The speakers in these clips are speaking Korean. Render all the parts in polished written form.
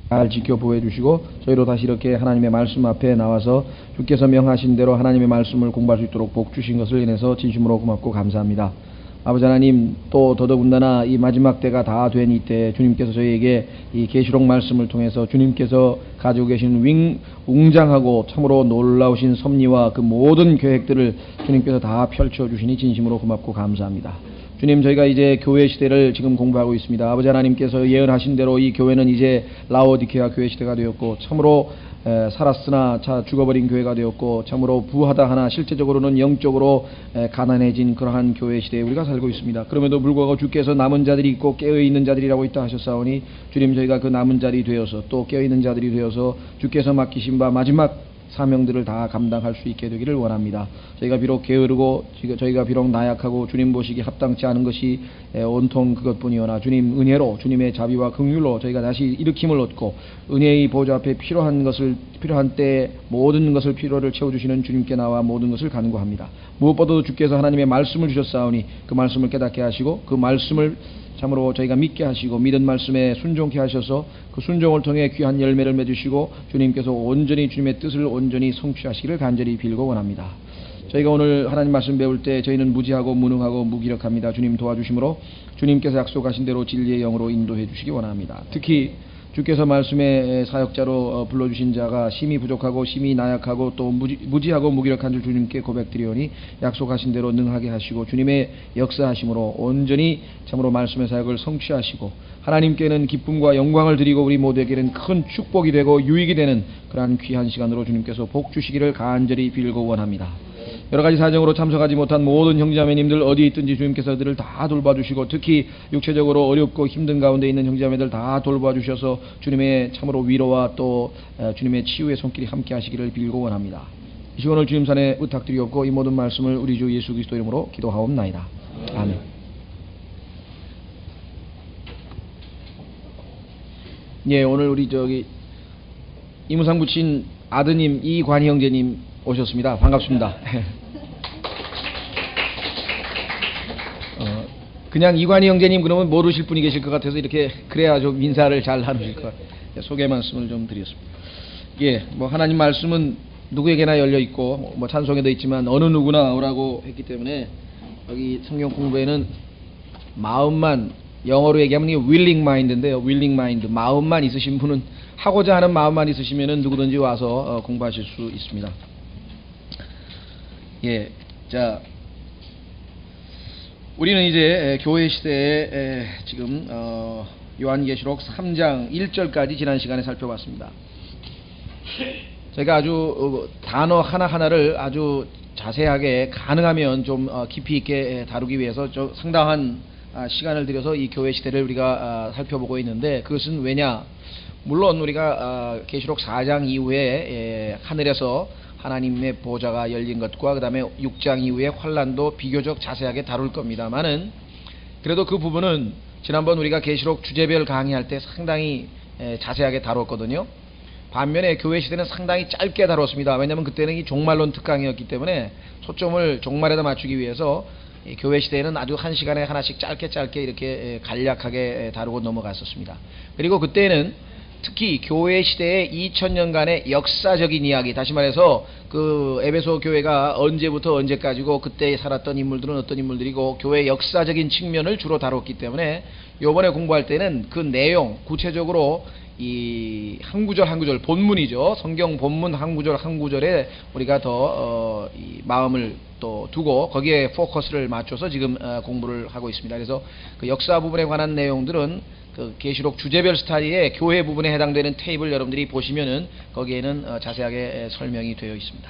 잘 지켜 보호해 주시고 저희로 다시 이렇게 하나님의 말씀 앞에 나와서 주께서 명하신 대로 하나님의 말씀을 공부할 수 있도록 복 주신 것을 인해서 진심으로 고맙고 감사합니다. 아버지 하나님, 또 더더군다나 이 마지막 때가 다 된 이때 주님께서 저희에게 이 계시록 말씀을 통해서 주님께서 가지고 계신 웅장하고 참으로 놀라우신 섭리와 그 모든 계획들을 주님께서 다 펼쳐주시니 진심으로 고맙고 감사합니다. 주님, 저희가 이제 교회 시대를 지금 공부하고 있습니다. 아버지 하나님께서 예언하신 대로 이 교회는 이제 라오디케아 교회 시대가 되었고 참으로 살았으나 죽어버린 교회가 되었고 참으로 부하다 하나 실제적으로는 영적으로 가난해진 그러한 교회 시대에 우리가 살고 있습니다. 그럼에도 불구하고 주께서 남은 자들이 있고 깨어있는 자들이라고 있다 하셨사오니 주님, 저희가 그 남은 자들이 되어서 또 깨어있는 자들이 되어서 주께서 맡기신 바 마지막 사명들을 다 감당할 수 있게 되기를 원합니다. 저희가 비록 게으르고 저희가 비록 나약하고 주님 보시기 합당치 않은 것이 온통 그것뿐이오나 주님 은혜로 주님의 자비와 긍휼로 저희가 다시 일으킴을 얻고 은혜의 보좌 앞에 필요한 때에 모든 것을 필요를 채워주시는 주님께 나와 모든 것을 간구합니다. 무엇보다도 주께서 하나님의 말씀을 주셨사오니 그 말씀을 깨닫게 하시고 그 말씀을 참으로 저희가 믿게 하시고 믿은 말씀에 순종케 하셔서 그 순종을 통해 귀한 열매를 맺으시고 주님께서 온전히 주님의 뜻을 온전히 성취하시기를 간절히 빌고 원합니다. 저희가 오늘 하나님 말씀 배울 때 저희는 무지하고 무능하고 무기력합니다. 주님 도와주심으로 주님께서 약속하신 대로 진리의 영으로 인도해 주시기 원합니다. 특히 주께서 말씀의 사역자로 불러주신 자가 심히 부족하고 심히 나약하고 또 무지하고 무기력한 줄 주님께 고백드리오니 약속하신 대로 능하게 하시고 주님의 역사하심으로 온전히 참으로 말씀의 사역을 성취하시고 하나님께는 기쁨과 영광을 드리고 우리 모두에게는 큰 축복이 되고 유익이 되는 그러한 귀한 시간으로 주님께서 복 주시기를 간절히 빌고 원합니다. 여러가지 사정으로 참석하지 못한 모든 형제자매님들 어디 있든지 주님께서 그들을 다 돌봐주시고 특히 육체적으로 어렵고 힘든 가운데 있는 형제자매들 다 돌봐주셔서 주님의 참으로 위로와 또 주님의 치유의 손길이 함께 하시기를 빌고 원합니다. 이 시간을 주님 산에 부탁드리옵고 이 모든 말씀을 우리 주 예수 그리스도 이름으로 기도하옵나이다. 아멘. 예, 오늘 우리 이무상 부친 아드님 이관희 형제님 오셨습니다. 반갑습니다. 그냥 이관희 형제님 그러면 모르실 분이 계실 것 같아서 이렇게 그래야 좀 인사를 잘 하실 것 같아요. 소개 말씀을 좀 드렸습니다. 예, 뭐 하나님 말씀은 누구에게나 열려 있고 뭐 찬송에도 있지만 어느 누구나 오라고 했기 때문에 여기 성경 공부에는 마음만, 영어로 얘기하면 이게 willing mind인데요. willing mind, 마음만 있으신 분은, 하고자 하는 마음만 있으시면은 누구든지 와서 공부하실 수 있습니다. 예, 자, 우리는 이제 교회 시대에 지금 요한계시록 3장 1절까지 지난 시간에 살펴봤습니다. 제가 아주 단어 하나하나를 아주 자세하게 가능하면 좀 깊이 있게 다루기 위해서 좀 상당한 시간을 들여서 이 교회 시대를 우리가 살펴보고 있는데, 그것은 왜냐? 물론 우리가 계시록 4장 이후에 하늘에서 하나님의 보좌가 열린 것과 그 다음에 6장 이후의 환란도 비교적 자세하게 다룰 겁니다만은, 그래도 그 부분은 지난번 우리가 계시록 주제별 강의할 때 상당히 자세하게 다뤘거든요. 반면에 교회 시대는 상당히 짧게 다뤘습니다. 왜냐하면 그때는 이 종말론 특강이었기 때문에 초점을 종말에다 맞추기 위해서 교회 시대에는 아주 한 시간에 하나씩 짧게 이렇게 간략하게 다루고 넘어갔었습니다. 그리고 그때는 특히 교회 시대의 2000년간의 역사적인 이야기, 다시 말해서 그 에베소 교회가 언제부터 언제까지고 그때 살았던 인물들은 어떤 인물들이고 교회의 역사적인 측면을 주로 다뤘기 때문에 요번에 공부할 때는 그 내용, 구체적으로 이 한 구절 한 구절, 본문이죠. 성경 본문 한 구절 한 구절에 우리가 더 이 마음을 또 두고 거기에 포커스를 맞춰서 지금 공부를 하고 있습니다. 그래서 그 역사 부분에 관한 내용들은 그 계시록 주제별 스타디의 교회 부분에 해당되는 테이블 여러분들이 보시면은 거기에는 자세하게 설명이 되어 있습니다.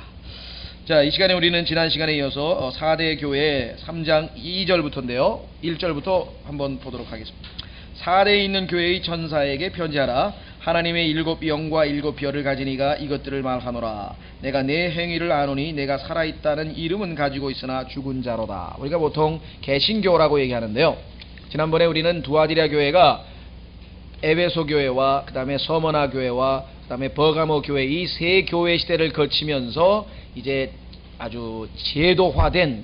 자, 이 시간에 우리는 지난 시간에 이어서 4대 교회 3장 2절부터인데요. 1절부터 한번 보도록 하겠습니다. 4대에 있는 교회의 전사에게 편지하라. 하나님의 7 영과 7 별을 가진 이가 이것들을 말하노라. 내가 내 행위를 아노니 내가 살아있다는 이름은 가지고 있으나 죽은 자로다. 우리가 보통 개신교라고 얘기하는데요. 지난번에 우리는 두아디라 교회가 에베소 교회와 그 다음에 서머나 교회와 그 다음에 버가모 교회, 이 세 교회 시대를 거치면서 이제 아주 제도화된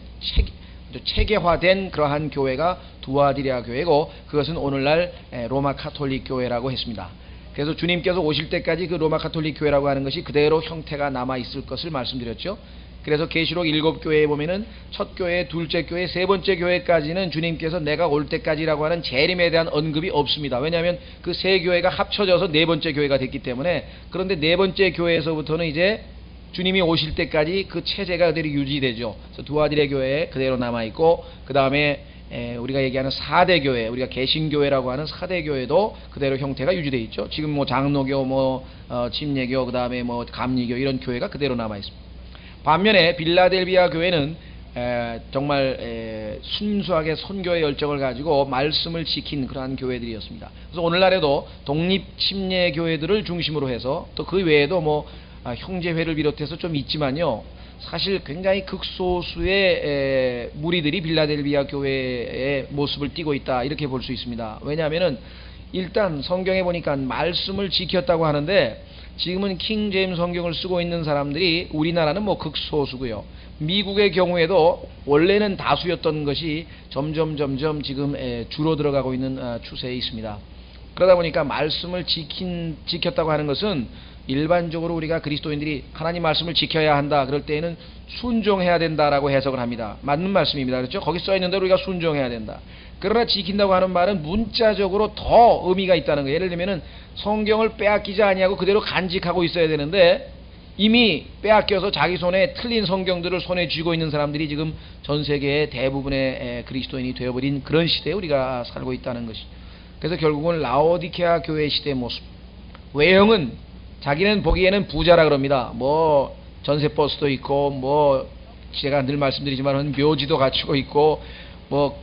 체계화된 그러한 교회가 두아디라 교회고, 그것은 오늘날 로마 카톨릭 교회라고 했습니다. 그래서 주님께서 오실 때까지 그 로마 가톨릭 교회라고 하는 것이 그대로 형태가 남아 있을 것을 말씀드렸죠. 그래서 계시록 7교회에 보면은 첫 교회, 둘째 교회, 세 번째 교회까지는 주님께서 내가 올 때까지라고 하는 재림에 대한 언급이 없습니다. 왜냐하면 그 세 교회가 합쳐져서 네 번째 교회가 됐기 때문에. 그런데 네 번째 교회에서부터는 이제 주님이 오실 때까지 그 체제가 그대로 유지되죠. 그래서 두아디레 교회 그대로 남아있고, 그 다음에 우리가 얘기하는 4대 교회, 우리가 개신교회라고 하는 4대 교회도 그대로 형태가 유지되어 있죠. 지금 뭐 장로교, 침례교, 그 다음에 뭐 감리교 이런 교회가 그대로 남아있습니다. 반면에 빌라델비아 교회는 정말 순수하게 선교의 열정을 가지고 말씀을 지킨 그러한 교회들이었습니다. 그래서 오늘날에도 독립 침례 교회들을 중심으로 해서 또 그 외에도 뭐 형제회를 비롯해서 좀 있지만요, 사실 굉장히 극소수의 무리들이 빌라델비아 교회의 모습을 띠고 있다, 이렇게 볼 수 있습니다. 왜냐하면은 일단 성경에 보니까 말씀을 지켰다고 하는데, 지금은 킹 제임스 성경을 쓰고 있는 사람들이 우리나라는 뭐 극소수고요. 미국의 경우에도 원래는 다수였던 것이 점점 지금 줄어들어가고 있는 추세에 있습니다. 그러다 보니까 말씀을 지켰다고 하는 것은 일반적으로 우리가 그리스도인들이 하나님 말씀을 지켜야 한다, 그럴 때에는 순종해야 된다라고 해석을 합니다. 맞는 말씀입니다. 그렇죠? 거기 써 있는 대로 우리가 순종해야 된다. 그러나 지킨다고 하는 말은 문자적으로 더 의미가 있다는 거예요. 예를 들면은 성경을 빼앗기지 아니하고 그대로 간직하고 있어야 되는데, 이미 빼앗겨서 자기 손에 틀린 성경들을 손에 쥐고 있는 사람들이 지금 전 세계의 대부분의 그리스도인이 되어버린 그런 시대에 우리가 살고 있다는 것이. 그래서 결국은 라오디케아 교회 시대의 모습. 외형은 자기는 보기에는 부자라 그럽니다. 뭐 전세버스도 있고, 뭐 제가 늘 말씀드리지만 묘지도 갖추고 있고, 뭐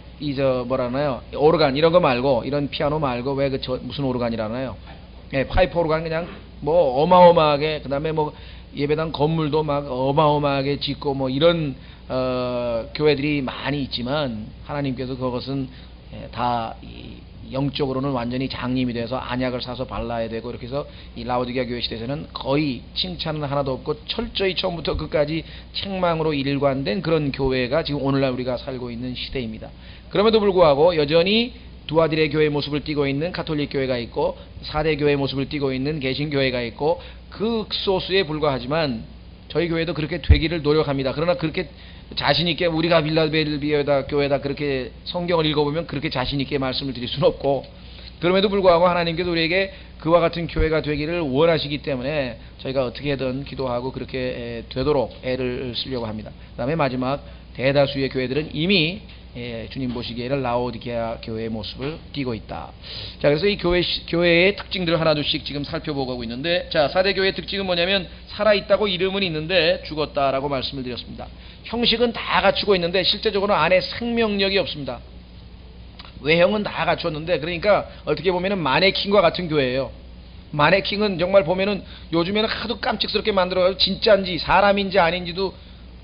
뭐라나요, 오르간 이런 거 말고, 이런 피아노 말고, 왜 무슨 오르간이라나요? 파이프 오르간, 그냥 뭐 어마어마하게, 그 다음에 뭐 예배당 건물도 막 어마어마하게 짓고, 뭐 이런 교회들이 많이 있지만, 하나님께서 그것은 다 영적으로는 완전히 장님이 돼서 안약을 사서 발라야 되고, 이렇게 해서 이 라오디게아 교회 시대에서는 거의 칭찬은 하나도 없고 철저히 처음부터 끝까지 책망으로 일관된 그런 교회가 지금 오늘날 우리가 살고 있는 시대입니다. 그럼에도 불구하고 여전히 두아디레 교회의 모습을 띠고 있는 가톨릭 교회가 있고, 4대 교회의 모습을 띠고 있는 개신교회가 있고, 그 소수에 불과하지만 저희 교회도 그렇게 되기를 노력합니다. 그러나 그렇게 자신있게 우리가 빌라델비아 교회다 그렇게 성경을 읽어보면 그렇게 자신있게 말씀을 드릴 수는 없고, 그럼에도 불구하고 하나님께서 우리에게 그와 같은 교회가 되기를 원하시기 때문에 저희가 어떻게든 기도하고 그렇게 되도록 애를 쓰려고 합니다. 그 다음에 마지막, 대다수의 교회들은 이미 주님 보시기에는 라오디게아 교회의 모습을 띠고 있다. 자, 그래서 이 교회의 특징들을 하나둘씩 지금 살펴보고 가고 있는데, 자, 4대 교회의 특징은 뭐냐면 살아있다고 이름은 있는데 죽었다라고 말씀을 드렸습니다. 형식은 다 갖추고 있는데 실제적으로 안에 생명력이 없습니다. 외형은 다 갖췄는데, 그러니까 어떻게 보면은 마네킹과 같은 교회예요. 마네킹은 정말 보면은 요즘에는 하도 깜찍스럽게 만들어가지고 진짜인지 사람인지 아닌지도,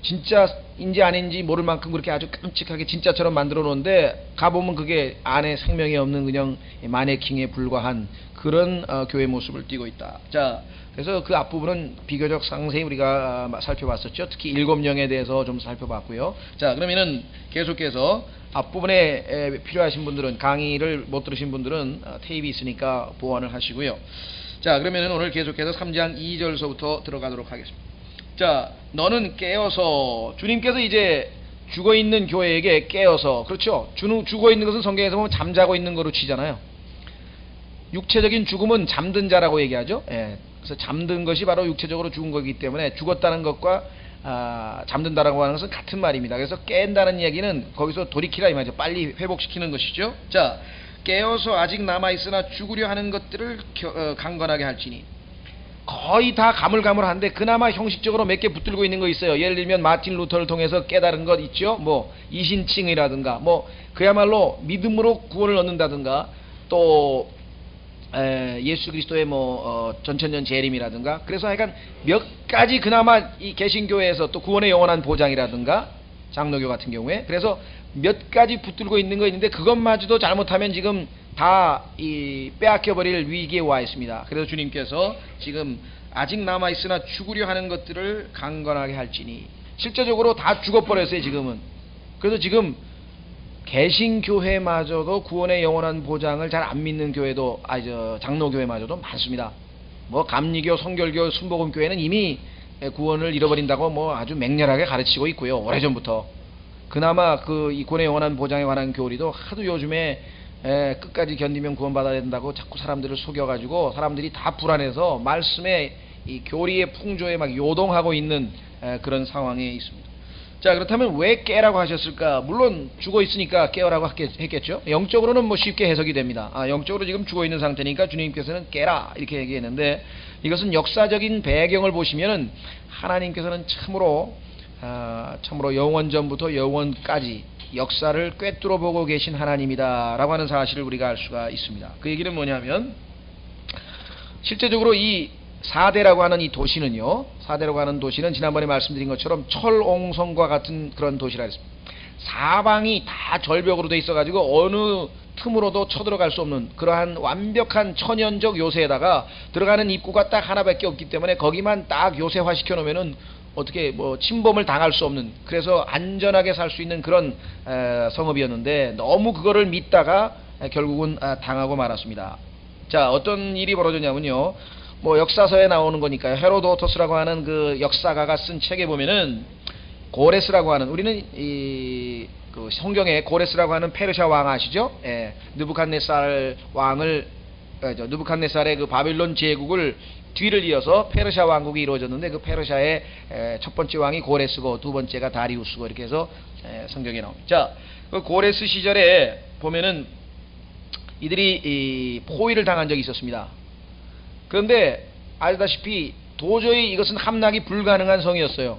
진짜인지 아닌지 모를 만큼 그렇게 아주 깜찍하게 진짜처럼 만들어 놓은데, 가보면 그게 안에 생명이 없는 그냥 마네킹에 불과한 그런 교회 모습을 띠고 있다. 자, 그래서 그 앞부분은 비교적 상세히 우리가 살펴봤었죠. 특히 7영에 대해서 좀 살펴봤고요. 자, 그러면은 계속해서 앞부분에 필요하신 분들은, 강의를 못 들으신 분들은 테이프 있으니까 보완을 하시고요. 자, 그러면은 오늘 계속해서 3장 2절서부터 들어가도록 하겠습니다. 자, 너는 깨어서, 주님께서 이제 죽어있는 교회에게 깨어서, 그렇죠? 죽어있는 것은 성경에서 보면 잠자고 있는 거로 치잖아요. 육체적인 죽음은 잠든 자라고 얘기하죠. 그래서 잠든 것이 바로 육체적으로 죽은 거기 때문에 죽었다는 것과 잠든다라고 하는 것은 같은 말입니다. 그래서 깬다는 이야기는 거기서 돌이키라 이 말이죠. 빨리 회복시키는 것이죠. 자, 깨어서 아직 남아있으나 죽으려 하는 것들을 강건하게 할지니. 거의 다 가물가물한데 그나마 형식적으로 몇 개 붙들고 있는 거 있어요. 예를 들면 마틴 루터를 통해서 깨달은 것 있죠. 뭐 이신칭이라든가, 뭐 그야말로 믿음으로 구원을 얻는다든가, 또 예수 그리스도의 뭐 전천년 재림이라든가. 그래서 하여간 몇 가지 그나마 이 개신교회에서 또 구원의 영원한 보장이라든가, 장로교 같은 경우에 그래서 몇 가지 붙들고 있는 거 있는데, 그것마저도 잘못하면 지금 다 빼앗겨버릴 위기에 와 있습니다. 그래서 주님께서 지금 아직 남아있으나 죽으려 하는 것들을 강건하게 할지니. 실제적으로 다 죽어버렸어요 지금은. 그래서 지금 개신교회마저도 구원의 영원한 보장을 잘 안 믿는 교회도 장로교회마저도 많습니다. 뭐 감리교, 성결교, 순복음교회는 이미 구원을 잃어버린다고 뭐 아주 맹렬하게 가르치고 있고요. 오래전부터. 그나마 이 구원의 영원한 보장에 관한 교리도 하도 요즘에 끝까지 견디면 구원받아야 된다고 자꾸 사람들을 속여가지고 사람들이 다 불안해서 말씀의 이 교리의 풍조에 막 요동하고 있는 그런 상황에 있습니다. 자, 그렇다면 왜 깨라고 하셨을까? 물론 죽어 있으니까 깨어라고 했겠죠. 영적으로는 뭐 쉽게 해석이 됩니다. 영적으로 지금 죽어 있는 상태니까 주님께서는 깨라 이렇게 얘기했는데, 이것은 역사적인 배경을 보시면은 하나님께서는 참으로 영원전부터 영원까지 역사를 꿰뚫어 보고 계신 하나님이다 라고 하는 사실을 우리가 알 수가 있습니다. 그 얘기는 뭐냐면, 실제적으로 이 사대라고 하는 이 도시는요, 사대라고 하는 도시는 지난번에 말씀드린 것처럼 철옹성과 같은 그런 도시라 했습니다. 사방이 다 절벽으로 돼 있어가지고 어느 틈으로도 쳐들어갈 수 없는 그러한 완벽한 천연적 요새에다가 들어가는 입구가 딱 하나밖에 없기 때문에 거기만 딱 요새화 시켜 놓으면은 어떻게 뭐 침범을 당할 수 없는, 그래서 안전하게 살 수 있는 그런 성읍이었는데, 너무 그거를 믿다가 결국은 당하고 말았습니다. 자, 어떤 일이 벌어졌냐면요, 뭐 역사서에 나오는 거니까요. 헤로도토스라고 하는 그 역사가가 쓴 책에 보면은 고레스라고 하는, 우리는 그 성경에 고레스라고 하는 페르시아 왕 아시죠? 느부갓네살 왕을 느부갓네살의 그 바빌론 제국을 뒤를 이어서 페르시아 왕국이 이루어졌는데, 그 페르시아의 첫 번째 왕이 고레스고 두 번째가 다리우스고 이렇게 해서 성경에 나옵니다. 자, 그 고레스 시절에 보면은 이들이 포위를 당한 적이 있었습니다. 그런데 알다시피 도저히 이것은 함락이 불가능한 성이었어요.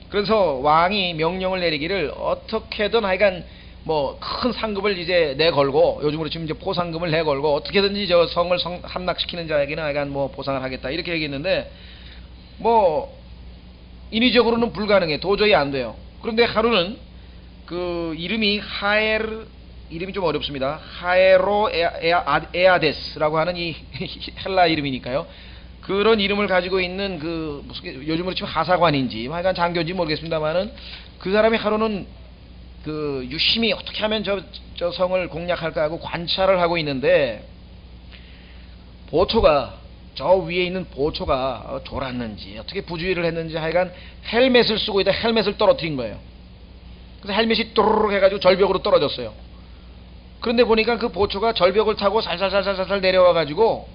그래서 왕이 명령을 내리기를 어떻게든 하여간 뭐 큰 상급을 이제 내걸고, 요즘으로 치면 이제 포상금을 내걸고 어떻게든지 저 성을 함락시키는 자에게는 하여간 뭐 보상을 하겠다 이렇게 얘기했는데, 뭐 인위적으로는 불가능해. 도저히 안 돼요. 그런데 하루는 그 이름이 좀 어렵습니다. 하에로 에아데스라고 하는 이 헬라 이름이니까요. 그런 이름을 가지고 있는 그 무슨 요즘으로 치면 하사관인지 하여간 장교인지 모르겠습니다만은, 그 사람이 하루는 그 유심히 어떻게 하면 저 성을 공략할까 하고 관찰을 하고 있는데, 보초가 저 위에 있는 보초가 졸았는지 어떻게 부주의를 했는지 하여간 헬멧을 쓰고 있다 헬멧을 떨어뜨린 거예요. 그래서 헬멧이 또르륵 해가지고 절벽으로 떨어졌어요. 그런데 보니까 그 보초가 절벽을 타고 살살살살살 내려와가지고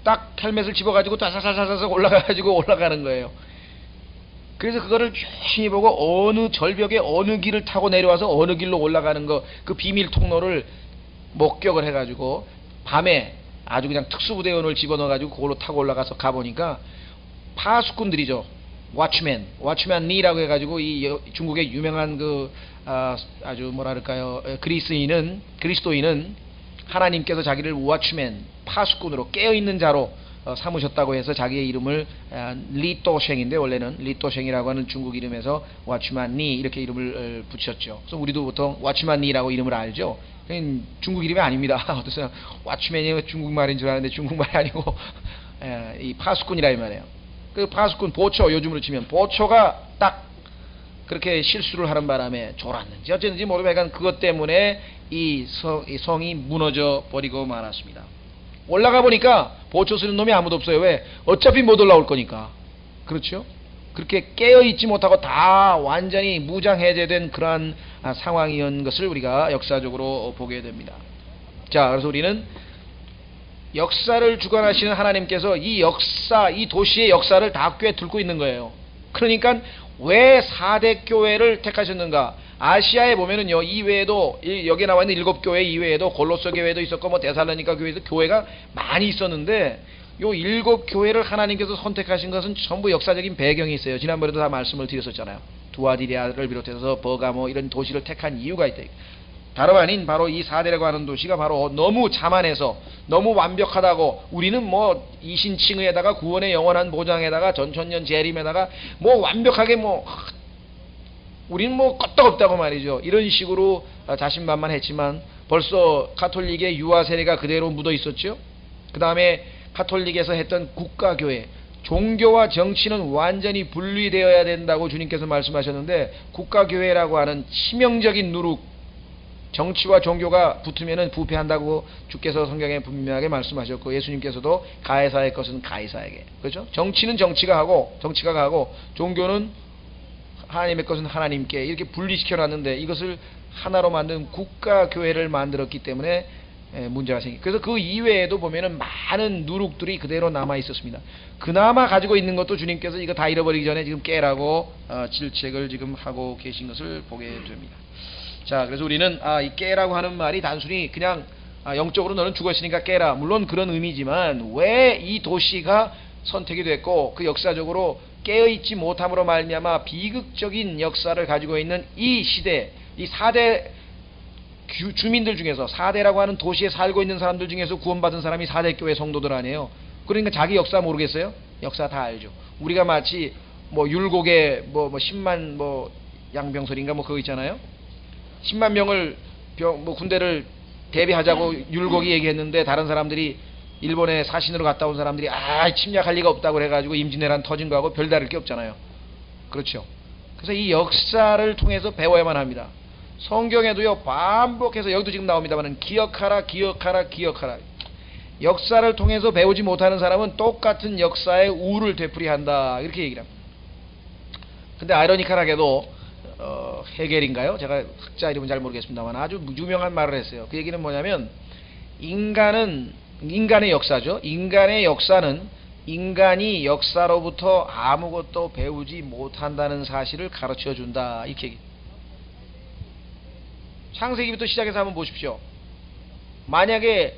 딱 헬멧을 집어가지고 살살살살 올라가는 거예요. 그래서 그거를 유심히 보고 어느 절벽에 어느 길을 타고 내려와서 어느 길로 올라가는 거, 그 비밀 통로를 목격을 해가지고 밤에 아주 그냥 특수부대원을 집어넣어가지고 그걸로 타고 올라가서 가보니까 파수꾼들이죠. 와치맨 리라고 해가지고 이 중국의 유명한 그 아주 뭐랄까요, 그리스도인은 하나님께서 자기를 와치맨, 파수꾼으로 깨어있는 자로 삼으셨다고 해서 자기의 이름을 리또셴인데, 원래는 리또셴이라고 하는 중국 이름에서 와치만 리 이렇게 이름을 붙였죠. 그래서 우리도 보통 와치만 리라고 이름을 알죠. 중국 이름이 아닙니다. 어떠세요? 와치맨이 중국말인 줄 아는데 중국말이 아니고 이 파수꾼이라 이 말이에요. 그 파수꾼 보초, 요즘으로 치면 보초가 딱 그렇게 실수를 하는 바람에 졸았는지 어쨌는지 모르면 그것 때문에 이 성이 무너져 버리고 말았습니다. 올라가 보니까 보초 쓰는 놈이 아무도 없어요. 왜? 어차피 못 올라올 거니까. 그렇죠? 그렇게 깨어있지 못하고 다 완전히 무장해제된 그러한 상황이었던 것을 우리가 역사적으로 보게 됩니다. 자, 그래서 우리는 역사를 주관하시는 하나님께서 이 도시의 역사를 다 꿰뚫고 있는 거예요. 그러니까 왜 4대 교회를 택하셨는가? 아시아에 보면은요, 이외에도 여기에 나와 있는 7교회 이외에도 골로새 교회도 있었고 뭐 데살로니가 교회도 교회가 많이 있었는데, 요 7교회를 하나님께서 선택하신 것은 전부 역사적인 배경이 있어요. 지난번에도 다 말씀을 드렸었잖아요. 두아디리아를 비롯해서 버가모 이런 도시를 택한 이유가 있다. 다름 아닌 바로 이 사대라고 하는 도시가 바로 너무 자만해서 너무 완벽하다고, 우리는 뭐 이신칭의에다가 구원의 영원한 보장에다가 전천년 재림에다가 뭐 완벽하게 뭐 우리는 뭐 끄떡없다고 말이죠. 이런 식으로 자신만만했지만 벌써 가톨릭의 유아 세례가 그대로 묻어 있었죠. 그 다음에 가톨릭에서 했던 국가교회, 종교와 정치는 완전히 분리되어야 된다고 주님께서 말씀하셨는데, 국가교회라고 하는 치명적인 누룩, 정치와 종교가 붙으면은 부패한다고 주께서 성경에 분명하게 말씀하셨고, 예수님께서도 가해사의 것은 가해사에게, 그렇죠? 정치는 정치가 하고 종교는 하나님의 것은 하나님께, 이렇게 분리시켜 놨는데 이것을 하나로 만든 국가 교회를 만들었기 때문에 문제가 생기. 그래서 그 이외에도 보면은 많은 누룩들이 그대로 남아 있었습니다. 그나마 가지고 있는 것도 주님께서 이거 다 잃어버리기 전에 지금 깨라고 질책을 지금 하고 계신 것을 보게 됩니다. 자, 그래서 우리는 이 깨라고 하는 말이 단순히 그냥 영적으로 너는 죽었으니까 깨라, 물론 그런 의미지만 왜 이 도시가 선택이 됐고 그 역사적으로 깨어있지 못함으로 말미암아 비극적인 역사를 가지고 있는 이 시대, 이 4대 주민들 중에서, 4대라고 하는 도시에 살고 있는 사람들 중에서 구원받은 사람이 4대 교회 성도들 아니에요. 그러니까 자기 역사 모르겠어요? 역사 다 알죠. 우리가 마치 뭐 율곡에 뭐 10만 뭐 양병설인가 뭐 그거 있잖아요. 10만 명을 군대를 대비하자고 율곡이 얘기했는데 다른 사람들이, 일본에 사신으로 갔다 온 사람들이 침략할 리가 없다고 그래가지고 임진왜란 터진 거하고 별다를 게 없잖아요. 그렇죠. 그래서 이 역사를 통해서 배워야만 합니다. 성경에도요 반복해서, 여기도 지금 나옵니다만 기억하라. 역사를 통해서 배우지 못하는 사람은 똑같은 역사의 우를 되풀이한다, 이렇게 얘기를 합니다. 근데 아이러니컬하게도 헤겔인가요? 제가 학자 이름은 잘 모르겠습니다만 아주 유명한 말을 했어요. 그 얘기는 뭐냐면, 인간의 역사죠. 인간의 역사는 인간이 역사로부터 아무것도 배우지 못한다는 사실을 가르쳐 준다, 이렇게 얘기. 창세기부터 시작해서 한번 보십시오. 만약에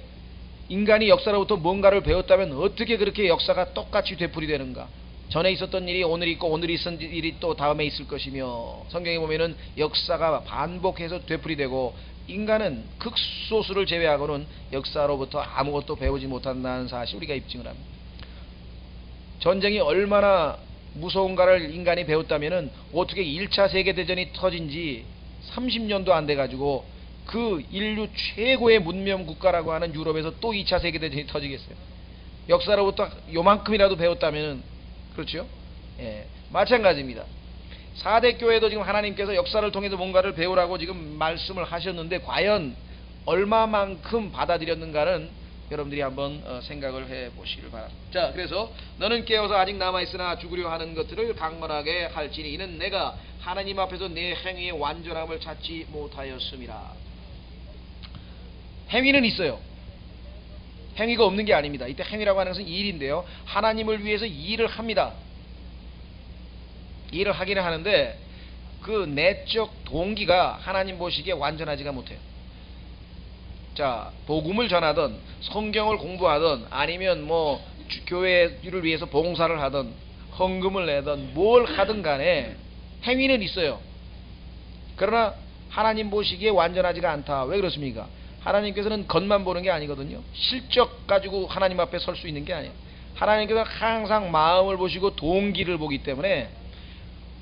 인간이 역사로부터 뭔가를 배웠다면 어떻게 그렇게 역사가 똑같이 되풀이되는가? 전에 있었던 일이 오늘 있고 오늘 있은 일이 또 다음에 있을 것이며, 성경에 보면은 역사가 반복해서 되풀이되고, 인간은 극소수를 제외하고는 역사로부터 아무것도 배우지 못한다는 사실 우리가 입증을 합니다. 전쟁이 얼마나 무서운가를 인간이 배웠다면은 어떻게 1차 세계대전이 터진 지 30년도 안 돼가지고 그 인류 최고의 문명 국가라고 하는 유럽에서 또 2차 세계대전이 터지겠어요? 역사로부터 요만큼이라도 배웠다면은, 그렇죠? 예, 마찬가지입니다. 4대 교회도 지금 하나님께서 역사를 통해서 뭔가를 배우라고 지금 말씀을 하셨는데 과연 얼마만큼 받아들였는가는 여러분들이 한번 생각을 해 보시길 바랍니다. 자, 그래서 너는 깨어서 아직 남아있으나 죽으려 하는 것들을 강건하게 할지니 이는 내가 하나님 앞에서 내 행위의 완전함을 찾지 못하였음이라. 행위는 있어요. 행위가 없는 게 아닙니다. 이때 행위라고 하는 것은 일인데요, 하나님을 위해서 일을 합니다. 일을 하기는 하는데 그 내적 동기가 하나님 보시기에 완전하지가 못해요. 자, 복음을 전하던, 성경을 공부하던, 아니면 뭐 교회를 위해서 봉사를 하던, 헌금을 내던, 뭘 하든 간에 행위는 있어요. 그러나 하나님 보시기에 완전하지가 않다. 왜 그렇습니까? 하나님께서는 겉만 보는 게 아니거든요. 실적 가지고 하나님 앞에 설 수 있는 게 아니에요. 하나님께서는 항상 마음을 보시고 동기를 보기 때문에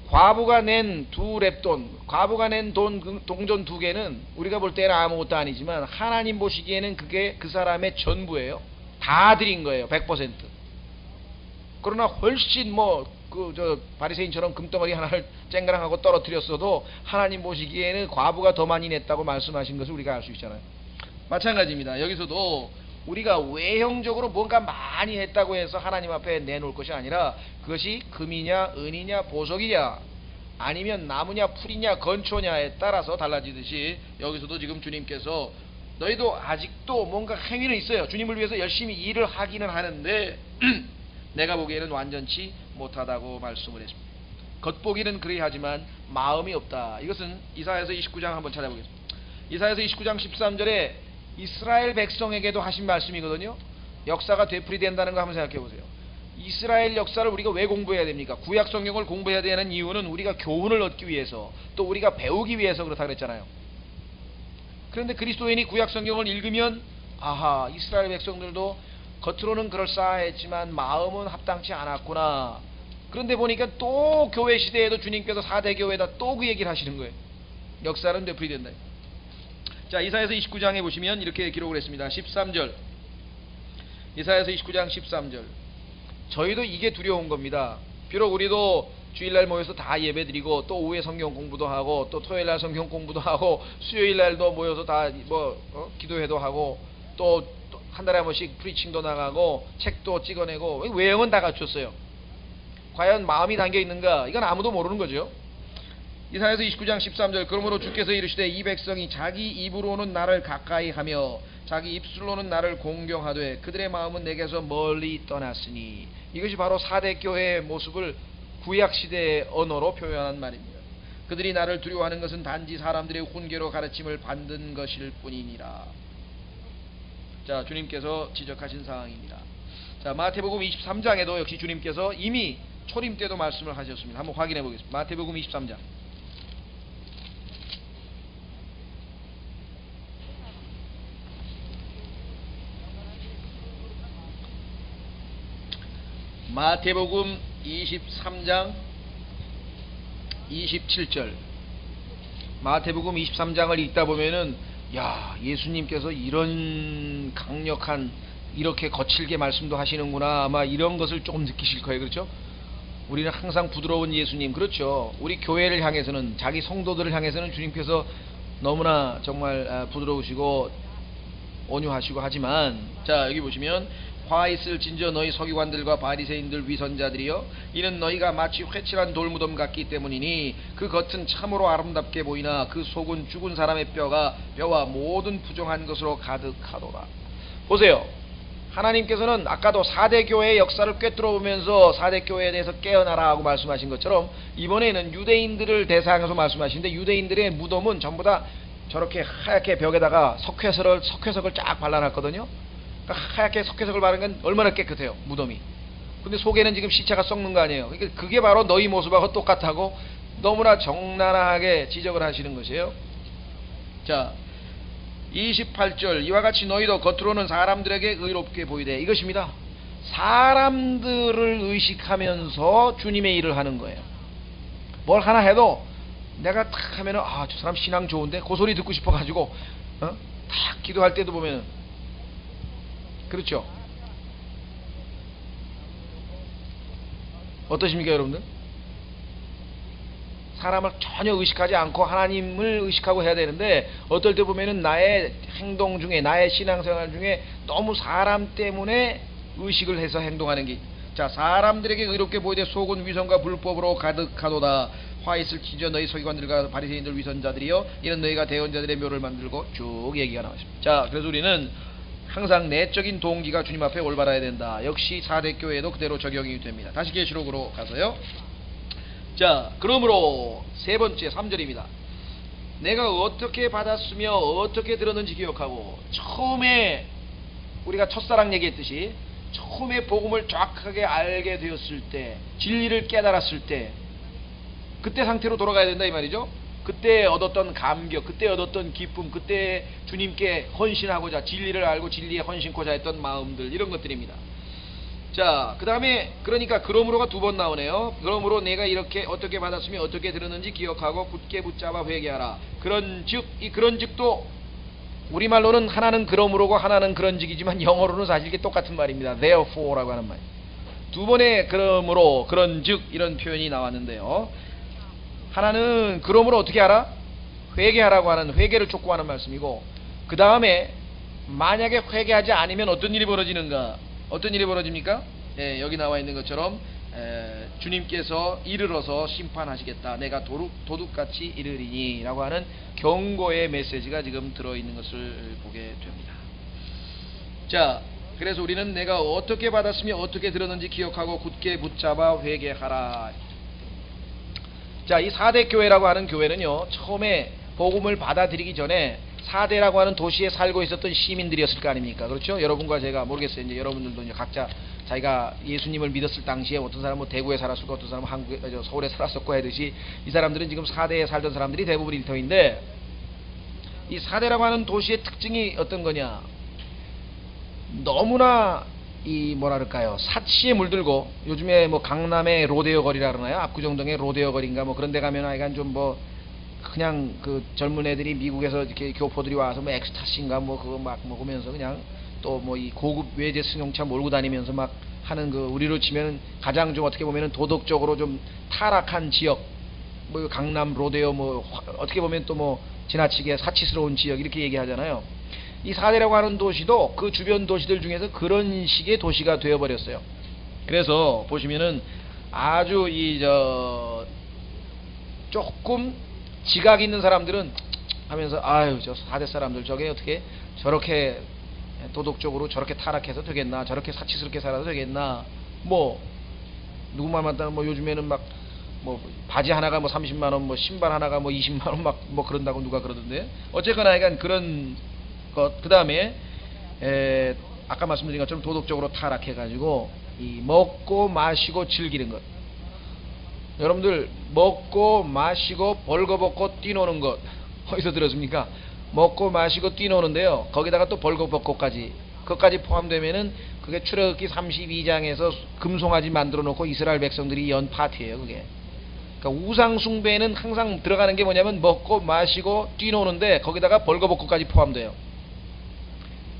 과부가 낸 2렙돈, 과부가 낸 동전 2개는 우리가 볼 때는 아무것도 아니지만 하나님 보시기에는 그게 그 사람의 전부예요. 다 드린 거예요. 100%. 그러나 훨씬 바리새인처럼 금덩어리 하나를 쨍그랑하고 떨어뜨렸어도 하나님 보시기에는 과부가 더 많이 냈다고 말씀하신 것을 우리가 알 수 있잖아요. 마찬가지입니다. 여기서도 우리가 외형적으로 뭔가 많이 했다고 해서 하나님 앞에 내놓을 것이 아니라, 그것이 금이냐 은이냐 보석이냐 아니면 나무냐 풀이냐 건초냐에 따라서 달라지듯이, 여기서도 지금 주님께서 너희도 아직도 뭔가 행위는 있어요. 주님을 위해서 열심히 일을 하기는 하는데 내가 보기에는 완전치 못하다고 말씀을 했습니다. 겉보기는 그리하지만 마음이 없다. 이것은 이사야서 29장 한번 찾아보겠습니다. 이사야서 29장 13절에 이스라엘 백성에게도 하신 말씀이거든요. 역사가 되풀이된다는 거 한번 생각해 보세요. 이스라엘 역사를 우리가 왜 공부해야 됩니까? 구약 성경을 공부해야 되는 이유는 우리가 교훈을 얻기 위해서, 또 우리가 배우기 위해서 그렇다 그랬잖아요. 그런데 그리스도인이 구약 성경을 읽으면 아하, 이스라엘 백성들도 겉으로는 그럴싸했지만 마음은 합당치 않았구나. 그런데 보니까 또 교회 시대에도 주님께서 4대 교회다 또 그 얘기를 하시는 거예요. 역사는 되풀이된다. 자, 이사야서 29장에 보시면 이렇게 기록을 했습니다. 13절. 이사야서 29장 13절. 저희도 이게 두려운 겁니다. 비록 우리도 주일날 모여서 다 예배드리고 또 오후에 성경 공부도 하고 또 토요일날 성경 공부도 하고 수요일날도 모여서 다 기도회도 하고 또 한 달에 한 번씩 프리칭도 나가고 책도 찍어내고 외형은 다 갖췄어요. 과연 마음이 담겨 있는가? 이건 아무도 모르는 거죠. 이사야서 29장 13절 그러므로 주께서 이르시되 이 백성이 자기 입으로는 나를 가까이 하며 자기 입술로는 나를 공경하되 그들의 마음은 내게서 멀리 떠났으니 이것이 바로 4대 교회의 모습을 구약시대의 언어로 표현한 말입니다. 그들이 나를 두려워하는 것은 단지 사람들의 훈계로 가르침을 받는 것일 뿐이니라. 자, 주님께서 지적하신 상황입니다. 자, 마태복음 23장에도 역시 주님께서 이미 초림 때도 말씀을 하셨습니다. 한번 확인해 보겠습니다. 마태복음 23장 마태복음 23장 27절 마태복음 23장을 읽다 보면은 야, 예수님께서 이런 강력한 이렇게 거칠게 말씀도 하시는구나 아마 이런 것을 조금 느끼실 거예요. 그렇죠? 우리는 항상 부드러운 예수님, 그렇죠? 우리 교회를 향해서는, 자기 성도들을 향해서는 주님께서 너무나 정말 부드러우시고 온유하시고 하지만, 자, 여기 보시면 화 있을 진저 너희 서기관들과 바리새인들 위선자들이여, 이는 너희가 마치 회칠한 돌무덤 같기 때문이니 그 겉은 참으로 아름답게 보이나 그 속은 죽은 사람의 뼈와 모든 부정한 것으로 가득하도다. 보세요. 하나님께서는 아까도 4대 교회의 역사를 꿰뚫어 보면서 4대 교회에 대해서 깨어나라 하고 말씀하신 것처럼 이번에는 유대인들을 대상으로 말씀하시는데, 유대인들의 무덤은 전부 다 저렇게 하얗게 벽에다가 석회석을 쫙 발라놨거든요. 그러니까 하얗게 석회석을 바른 건 얼마나 깨끗해요, 무덤이. 근데 속에는 지금 시체가 썩는 거 아니에요. 그러니까 그게 바로 너희 모습하고 똑같다고 너무나 적나라하게 지적을 하시는 것이에요. 자, 28절 이와 같이 너희도 겉으로는 사람들에게 의롭게 보이되, 이것입니다. 사람들을 의식하면서 주님의 일을 하는 거예요. 뭘 하나 해도 내가 탁 하면은 아, 저 사람 신앙 좋은데 그 소리 듣고 싶어가지고 탁 기도할 때도 보면은, 그렇죠? 어떠십니까 여러분들? 사람을 전혀 의식하지 않고 하나님을 의식하고 해야 되는데, 어떨 때 보면은 나의 행동 중에, 나의 신앙생활 중에 너무 사람 때문에 의식을 해서 행동하는 게, 자, 사람들에게 의롭게 보이되 속은 위선과 불법으로 가득하도다. 화 있을 지저 너희 서기관들과 바리새인들 위선자들이여, 이는 너희가 대언자들의 묘를 만들고 쭉 얘기가 나왔습니다. 자, 그래서 우리는 항상 내적인 동기가 주님 앞에 올바라야 된다. 역시 4대 교회에도 그대로 적용이 됩니다. 다시 계시록으로 가서요. 자, 그러므로 세 번째 3절입니다. 내가 어떻게 받았으며 어떻게 들었는지 기억하고, 처음에 우리가 첫사랑 얘기했듯이 처음에 복음을 정확하게 알게 되었을 때, 진리를 깨달았을 때, 그때 상태로 돌아가야 된다 이 말이죠. 그때 얻었던 감격, 그때 얻었던 기쁨, 그때 주님께 헌신하고자, 진리를 알고 진리에 헌신코자 했던 마음들, 이런 것들입니다. 자, 그 다음에 그러니까 그러므로가 두 번 나오네요. 그러므로 내가 이렇게 어떻게 받았으며 어떻게 들었는지 기억하고 굳게 붙잡아 회개하라. 그런즉, 이 그런즉도 우리말로는 하나는 그러므로고 하나는 그런즉이지만 영어로는 사실 이게 똑같은 말입니다. Therefore라고 하는 말. 두 번의 그러므로, 그런즉 이런 표현이 나왔는데요. 하나는 그러므로 어떻게 하라? 회개하라고 하는, 회개를 촉구하는 말씀이고, 그 다음에 만약에 회개하지 않으면 어떤 일이 벌어지는가? 어떤 일이 벌어집니까? 예, 여기 나와 있는 것처럼 주님께서 이르러서 심판하시겠다. 내가 도둑같이 이르리니 라고 하는 경고의 메시지가 지금 들어있는 것을 보게 됩니다. 자, 그래서 우리는 내가 어떻게 받았으며 어떻게 들었는지 기억하고 굳게 붙잡아 회개하라. 자, 이 4대 교회라고 하는 교회는요, 처음에 복음을 받아들이기 전에 4대라고 하는 도시에 살고 있었던 시민들이었을 거 아닙니까? 그렇죠? 여러분과 제가 모르겠어요. 이제 여러분들도 이제 각자 자기가 예수님을 믿었을 당시에 어떤 사람은 뭐 대구에 살았었고 어떤 사람은 서울에 살았었고 하듯이, 이 사람들은 지금 4대에 살던 사람들이 대부분 일터인데, 이 4대라고 하는 도시의 특징이 어떤 거냐? 너무나 이 뭐라 그럴까요? 사치에 물들고, 요즘에 뭐 강남의 로데오 거리라 그러나요? 압구정동의 로데오 거리인가 뭐 그런 데 가면 하여간 좀 뭐 그냥 그 젊은 애들이 미국에서 이렇게 교포들이 와서 뭐 엑스타시인가 뭐 그거 막 먹으면서 그냥 또 뭐 이 고급 외제 승용차 몰고 다니면서 막 하는 그 우리로 치면 가장 좀 어떻게 보면은 도덕적으로 좀 타락한 지역, 뭐 강남 로데오 뭐 어떻게 보면 또 뭐 지나치게 사치스러운 지역 이렇게 얘기하잖아요. 이 사대라고 하는 도시도 그 주변 도시들 중에서 그런 식의 도시가 되어버렸어요. 그래서 보시면은 아주 조금 지각 있는 사람들은 하면서 아유 저 사대 사람들 저게 어떻게 저렇게 도덕적으로 저렇게 타락해서 되겠나, 저렇게 사치스럽게 살아도 되겠나, 뭐 누구만 만나면 뭐 요즘에는 막 뭐 바지 하나가 뭐 30만원, 뭐 신발 하나가 뭐 20만원 막 뭐 그런다고 누가 그러던데, 어쨌거나 약간 그런 것. 그 다음에 아까 말씀드린 것처럼 도덕적으로 타락해가지고 이 먹고 마시고 즐기는 것. 여러분들 먹고 마시고 벌거벗고 뛰노는 것 어디서 들었습니까? 먹고 마시고 뛰노는데요, 거기다가 또 벌거벗고까지, 그것까지 포함되면은 그게 출애굽기 32장에서 금송아지 만들어 놓고 이스라엘 백성들이 연 파티예요. 그게 그러니까 우상 숭배에는 항상 들어가는 게 뭐냐면 먹고 마시고 뛰노는데 거기다가 벌거벗고까지 포함돼요.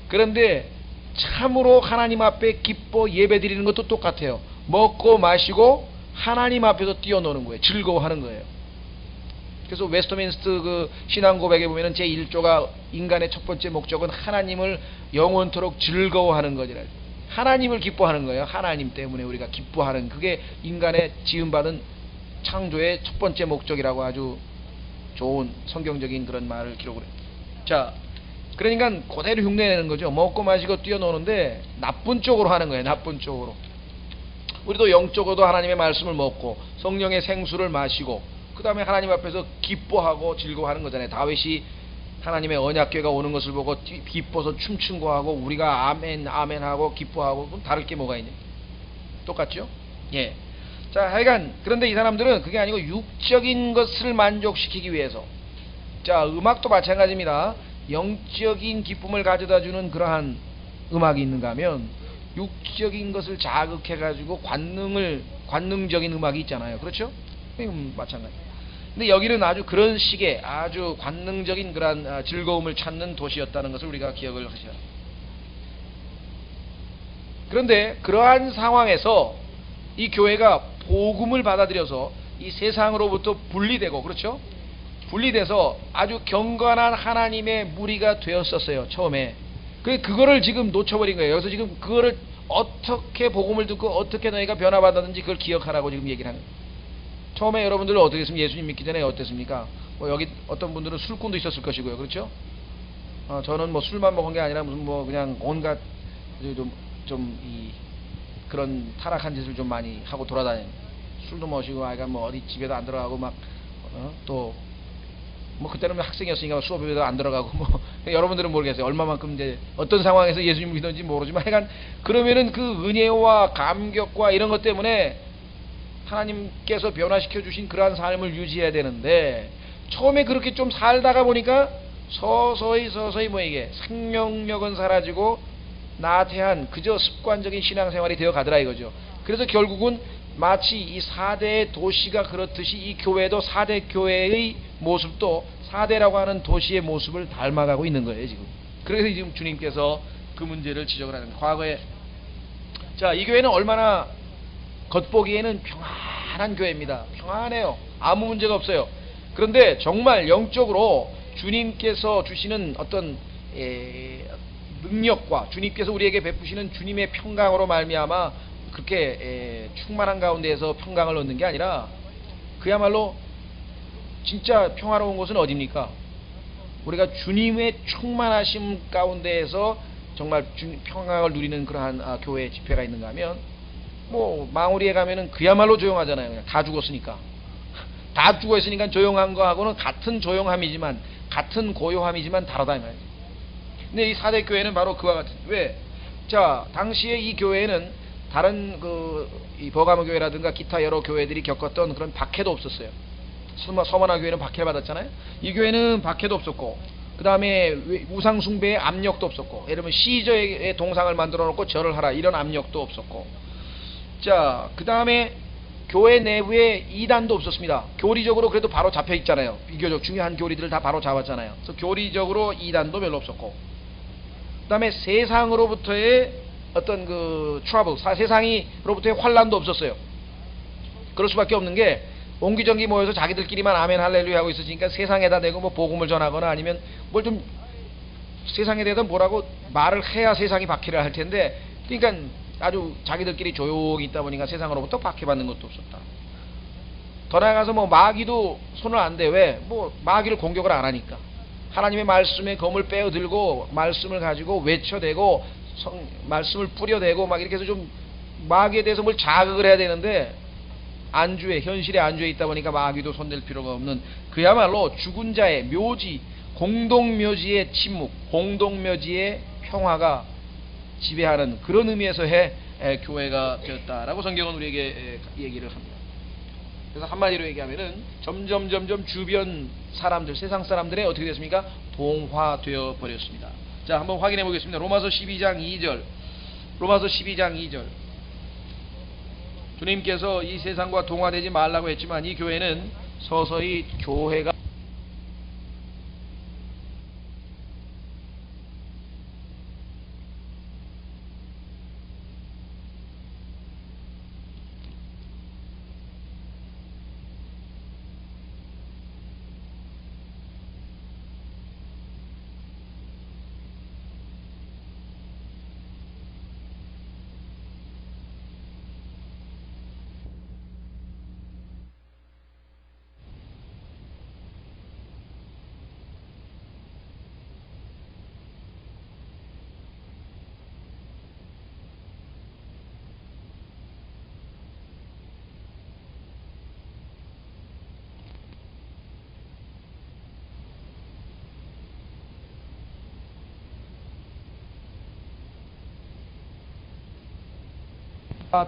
그런데 참으로 하나님 앞에 기뻐 예배드리는 것도 똑같아요. 먹고 마시고 하나님 앞에서 뛰어노는 거예요. 즐거워하는 거예요. 그래서 웨스트민스터 그 신앙 고백에 보면은 제 1조가 인간의 첫 번째 목적은 하나님을 영원토록 즐거워하는 것이라. 하나님을 기뻐하는 거예요. 하나님 때문에 우리가 기뻐하는, 그게 인간의 지음받은 창조의 첫 번째 목적이라고 아주 좋은 성경적인 그런 말을 기록을 해요. 자, 그러니까 그대로 흉내내는 거죠. 먹고 마시고 뛰어노는데 나쁜 쪽으로 하는 거예요. 나쁜 쪽으로. 우리도 영적으로도 하나님의 말씀을 먹고 성령의 생수를 마시고 그 다음에 하나님 앞에서 기뻐하고 즐거워하는 거잖아요. 다윗이 하나님의 언약궤가 오는 것을 보고 기뻐서 춤춘 거하고 우리가 아멘 아멘 하고 기뻐하고 그럼 다를 게 뭐가 있냐? 똑같죠? 예. 자, 하여간 그런데 이 사람들은 그게 아니고 육적인 것을 만족시키기 위해서, 자, 음악도 마찬가지입니다. 영적인 기쁨을 가져다주는 그러한 음악이 있는가 하면 육적인 것을 자극해가지고 관능적인 음악이 있잖아요. 그렇죠? 마찬가지. 근데 여기는 아주 그런 식의 아주 관능적인 그러한 즐거움을 찾는 도시였다는 것을 우리가 기억을 하셔야 합니다. 그런데 그러한 상황에서 이 교회가 복음을 받아들여서 이 세상으로부터 분리되고, 그렇죠? 분리돼서 아주 경건한 하나님의 무리가 되었었어요. 처음에. 그거를 지금 놓쳐버린 거예요. 그래서 지금 그거를 어떻게 복음을 듣고 어떻게 너희가 변화받았는지 그걸 기억하라고 지금 얘기를 하는 거예요. 처음에 여러분들은 어떻게 했습니까? 예수님 믿기 전에 어땠습니까? 뭐 여기 어떤 분들은 술꾼도 있었을 것이고요. 그렇죠? 저는 뭐 술만 먹은 게 아니라 무슨 뭐 그냥 온갖 그런 타락한 짓을 좀 많이 하고 돌아다니는, 술도 마시고 아이가 뭐 어디 집에도 안 들어가고 막 또 뭐 그때는 학생이었으니까 수업에도 안 들어가고 뭐 여러분들은 모르겠어요. 얼마만큼 이제 어떤 상황에서 예수님을 믿었는지 모르지만 하여간 그러면은 그 은혜와 감격과 이런 것 때문에 하나님께서 변화시켜 주신 그러한 삶을 유지해야 되는데, 처음에 그렇게 좀 살다가 보니까 서서히 뭐 이게 생명력은 사라지고 나태한 그저 습관적인 신앙생활이 되어 가더라 이거죠. 그래서 결국은 마치 이 4대의 도시가 그렇듯이 이 교회도 4대 교회의 모습도 4대라고 하는 도시의 모습을 닮아가고 있는 거예요 지금. 그래서 지금 주님께서 그 문제를 지적을 하는 거예요. 과거에 자, 이 교회는 얼마나 겉보기에는 평안한 교회입니다. 평안해요. 아무 문제가 없어요. 그런데 정말 영적으로 주님께서 주시는 어떤 능력과 주님께서 우리에게 베푸시는 주님의 평강으로 말미암아 그렇게 충만한 가운데에서 평강을 얻는 게 아니라 그야말로 진짜 평화로운 곳은 어디입니까? 우리가 주님의 충만하심 가운데에서 정말 평강을 누리는 그러한 교회 집회가 있는가 하면 뭐 망우리에 가면은 그야말로 조용하잖아요. 그냥 다 죽었으니까. 다 죽어있으니까 조용한 거하고는 같은 조용함이지만 같은 고요함이지만 다르다 이 말이에요. 근데 이 4대 교회는 바로 그와 같은. 왜? 자, 당시에 이 교회는 다른 이 버가모 교회라든가 기타 여러 교회들이 겪었던 그런 박해도 없었어요. 서머나 교회는 박해를 받았잖아요. 이 교회는 박해도 없었고, 그 다음에 우상 숭배의 압력도 없었고, 예를 들면 시저의 동상을 만들어 놓고 절을 하라 이런 압력도 없었고, 자, 그 다음에 교회 내부에 이단도 없었습니다. 교리적으로 그래도 바로 잡혀 있잖아요. 비교적 중요한 교리들을 다 바로 잡았잖아요. 그래서 교리적으로 이단도 별로 없었고, 그다음에 세상으로부터의 어떤 그 트러블, 세상이로부터의 환란도 없었어요. 그럴 수밖에 없는 게 옹기종기 모여서 자기들끼리만 아멘 할렐루야 하고 있으니까 세상에다 대고 뭐 복음을 전하거나 아니면 뭘 좀 세상에 대해서 뭐라고 말을 해야 세상이 박해를 할 텐데, 그러니까 아주 자기들끼리 조용히 있다 보니까 세상으로부터 박해받는 것도 없었다. 더 나아가서 뭐 마귀도 손을 안 대. 왜? 뭐 마귀를 공격을 안 하니까. 하나님의 말씀에 검을 빼어들고 말씀을 가지고 외쳐대고 말씀을 뿌려대고 막 이렇게 해서 좀 마귀에 대해서 뭘 자극을 해야 되는데, 현실의 안주에 있다 보니까 마귀도 손댈 필요가 없는, 그야말로 죽은 자의 묘지, 공동묘지의 침묵, 공동묘지의 평화가 지배하는 그런 의미에서의 교회가 되었다라고 성경은 우리에게 얘기를 합니다. 그래서 한마디로 얘기하면은 점점 주변 사람들, 세상 사람들의 어떻게 됐습니까? 동화되어 버렸습니다. 자, 한번 확인해 보겠습니다. 로마서 12장 2절. 로마서 12장 2절. 주님께서 이 세상과 동화되지 말라고 했지만 이 교회는 서서히 교회가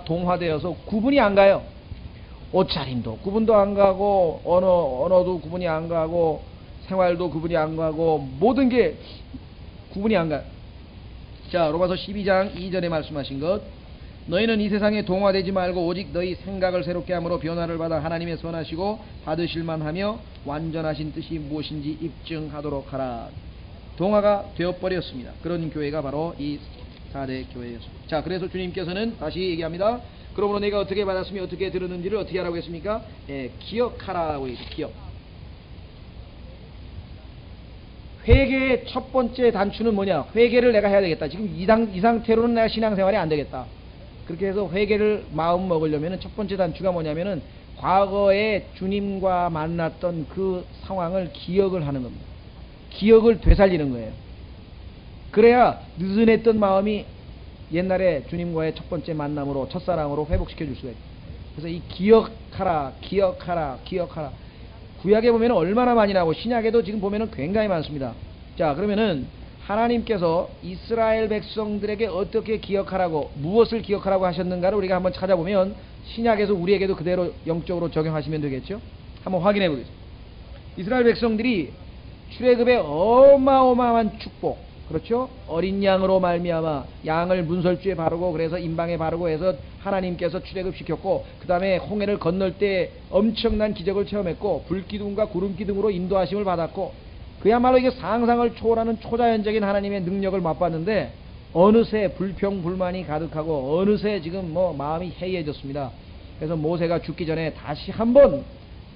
동화되어서 구분이 안 가요. 옷차림도 구분도 안 가고 언어도 구분이 안 가고 생활도 구분이 안 가고 모든 게 구분이 안 가요. 자, 로마서 12장 2절에 말씀하신 것, 너희는 이 세상에 동화되지 말고 오직 너희 생각을 새롭게 함으로 변화를 받아 하나님의 선하시고 받으실만 하며 완전하신 뜻이 무엇인지 입증하도록 하라. 동화가 되어버렸습니다. 그런 교회가 바로 이 4대 교회였습니다. 자, 그래서 주님께서는 다시 얘기합니다. 그러므로 내가 어떻게 받았으며 어떻게 들었는지를 어떻게 하라고 했습니까? 기억하라고 했죠. 기억. 회개의 첫 번째 단추는 뭐냐? 회개를 내가 해야 되겠다. 지금 이 상태로는 내가 신앙생활이 안 되겠다. 그렇게 해서 회개를 마음 먹으려면 첫 번째 단추가 뭐냐면은 과거에 주님과 만났던 그 상황을 기억을 하는 겁니다. 기억을 되살리는 거예요. 그래야 느슨했던 마음이 옛날에 주님과의 첫 번째 만남으로, 첫사랑으로 회복시켜 줄 수가 있어요. 그래서 이 기억하라. 구약에 보면 얼마나 많이 나오고 신약에도 지금 보면 굉장히 많습니다. 자, 그러면은 하나님께서 이스라엘 백성들에게 어떻게 기억하라고, 무엇을 기억하라고 하셨는가를 우리가 한번 찾아보면 신약에서 우리에게도 그대로 영적으로 적용하시면 되겠죠. 한번 확인해 보겠습니다. 이스라엘 백성들이 출애굽의 어마어마한 축복, 그렇죠? 어린 양으로 말미암아 양을 문설주에 바르고 그래서 임방에 바르고 해서 하나님께서 출애굽시켰고, 그 다음에 홍해를 건널 때 엄청난 기적을 체험했고 불기둥과 구름기둥으로 인도하심을 받았고, 그야말로 이게 상상을 초월하는 초자연적인 하나님의 능력을 맛봤는데 어느새 불평불만이 가득하고 어느새 지금 마음이 해이해졌습니다. 그래서 모세가 죽기 전에 다시 한번,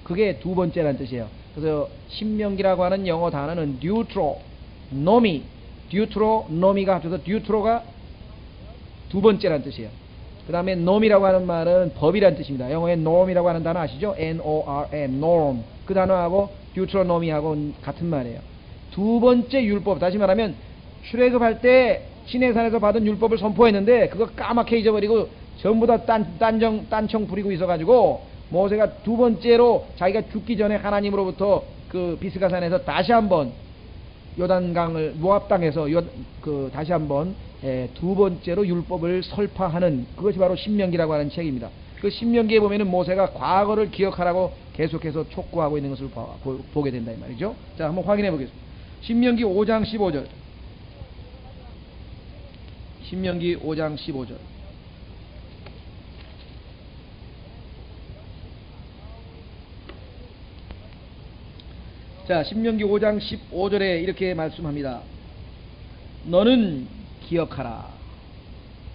그게 두 번째란 뜻이에요. 그래서 신명기라고 하는 영어 단어는 듀트로노미가 합쳐서 듀트로가 두 번째란 뜻이에요. 그 다음에 놈이라고 하는 말은 법이란 뜻입니다. 영어에 norm이라고 하는 단어 아시죠? N-O-R-M, norm. 그 단어하고 듀트로노미하고 같은 말이에요. 두 번째 율법, 다시 말하면 출애굽할 때 시내산에서 받은 율법을 선포했는데 그거 까맣게 잊어버리고 전부 다 딴청 부리고 있어가지고 모세가 두 번째로 자기가 죽기 전에 하나님으로부터 그 비스가산에서 다시 한번 요단강을 모압 땅에서 다시 한번 두 번째로 율법을 설파하는, 그것이 바로 신명기라고 하는 책입니다. 그 신명기에 보면은 모세가 과거를 기억하라고 계속해서 촉구하고 있는 것을 보게 된다 이 말이죠. 자, 한번 확인해 보겠습니다. 신명기 5장 15절. 신명기 5장 15절. 자, 신명기 5장 15절에 이렇게 말씀합니다. 너는 기억하라.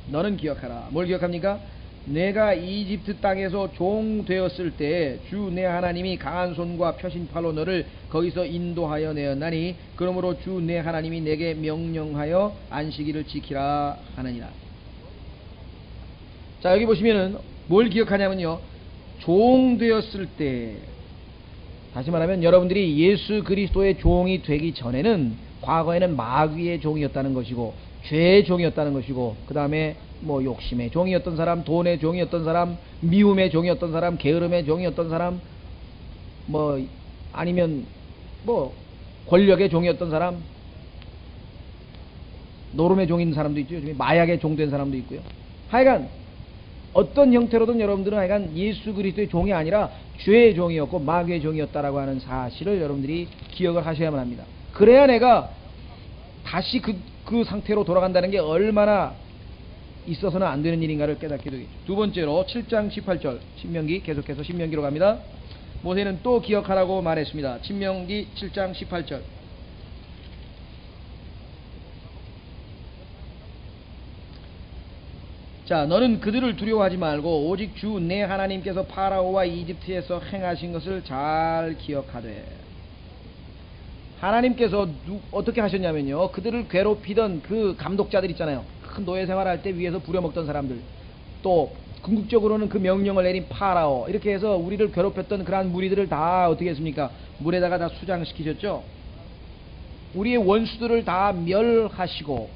너는 기억하라. 뭘 기억합니까? 내가 이집트 땅에서 종 되었을 때 주 내 하나님이 강한 손과 펴신 팔로 너를 거기서 인도하여 내었나니 그러므로 주 내 하나님이 내게 명령하여 안식일을 지키라 하느니라. 자, 여기 보시면은 뭘 기억하냐면요, 종 되었을 때, 다시 말하면 여러분들이 예수 그리스도의 종이 되기 전에는 과거에는 마귀의 종이었다는 것이고 죄의 종이었다는 것이고, 그 다음에 뭐 욕심의 종이었던 사람, 돈의 종이었던 사람, 미움의 종이었던 사람, 게으름의 종이었던 사람, 뭐 아니면 뭐 권력의 종이었던 사람, 노름의 종인 사람도 있죠. 요즘에 마약의 종된 사람도 있고요. 하여간 어떤 형태로든 여러분들은 하여간 예수 그리스도의 종이 아니라 죄의 종이었고 마귀의 종이었다라고 하는 사실을 여러분들이 기억을 하셔야만 합니다. 그래야 내가 다시 그 상태로 돌아간다는 게 얼마나 있어서는 안 되는 일인가를 깨닫게 되겠죠. 두 번째로 7장 18절 신명기, 계속해서 신명기로 갑니다. 모세는 또 기억하라고 말했습니다. 신명기 7장 18절. 자, 너는 그들을 두려워하지 말고 오직 주 내 하나님께서 파라오와 이집트에서 행하신 것을 잘 기억하되. 하나님께서 어떻게 하셨냐면요, 그들을 괴롭히던 그 감독자들 있잖아요. 큰 노예 생활할 때 위에서 부려먹던 사람들, 또 궁극적으로는 그 명령을 내린 파라오, 이렇게 해서 우리를 괴롭혔던 그러한 무리들을 다 어떻게 했습니까? 물에다가 다 수장시키셨죠. 우리의 원수들을 다 멸하시고,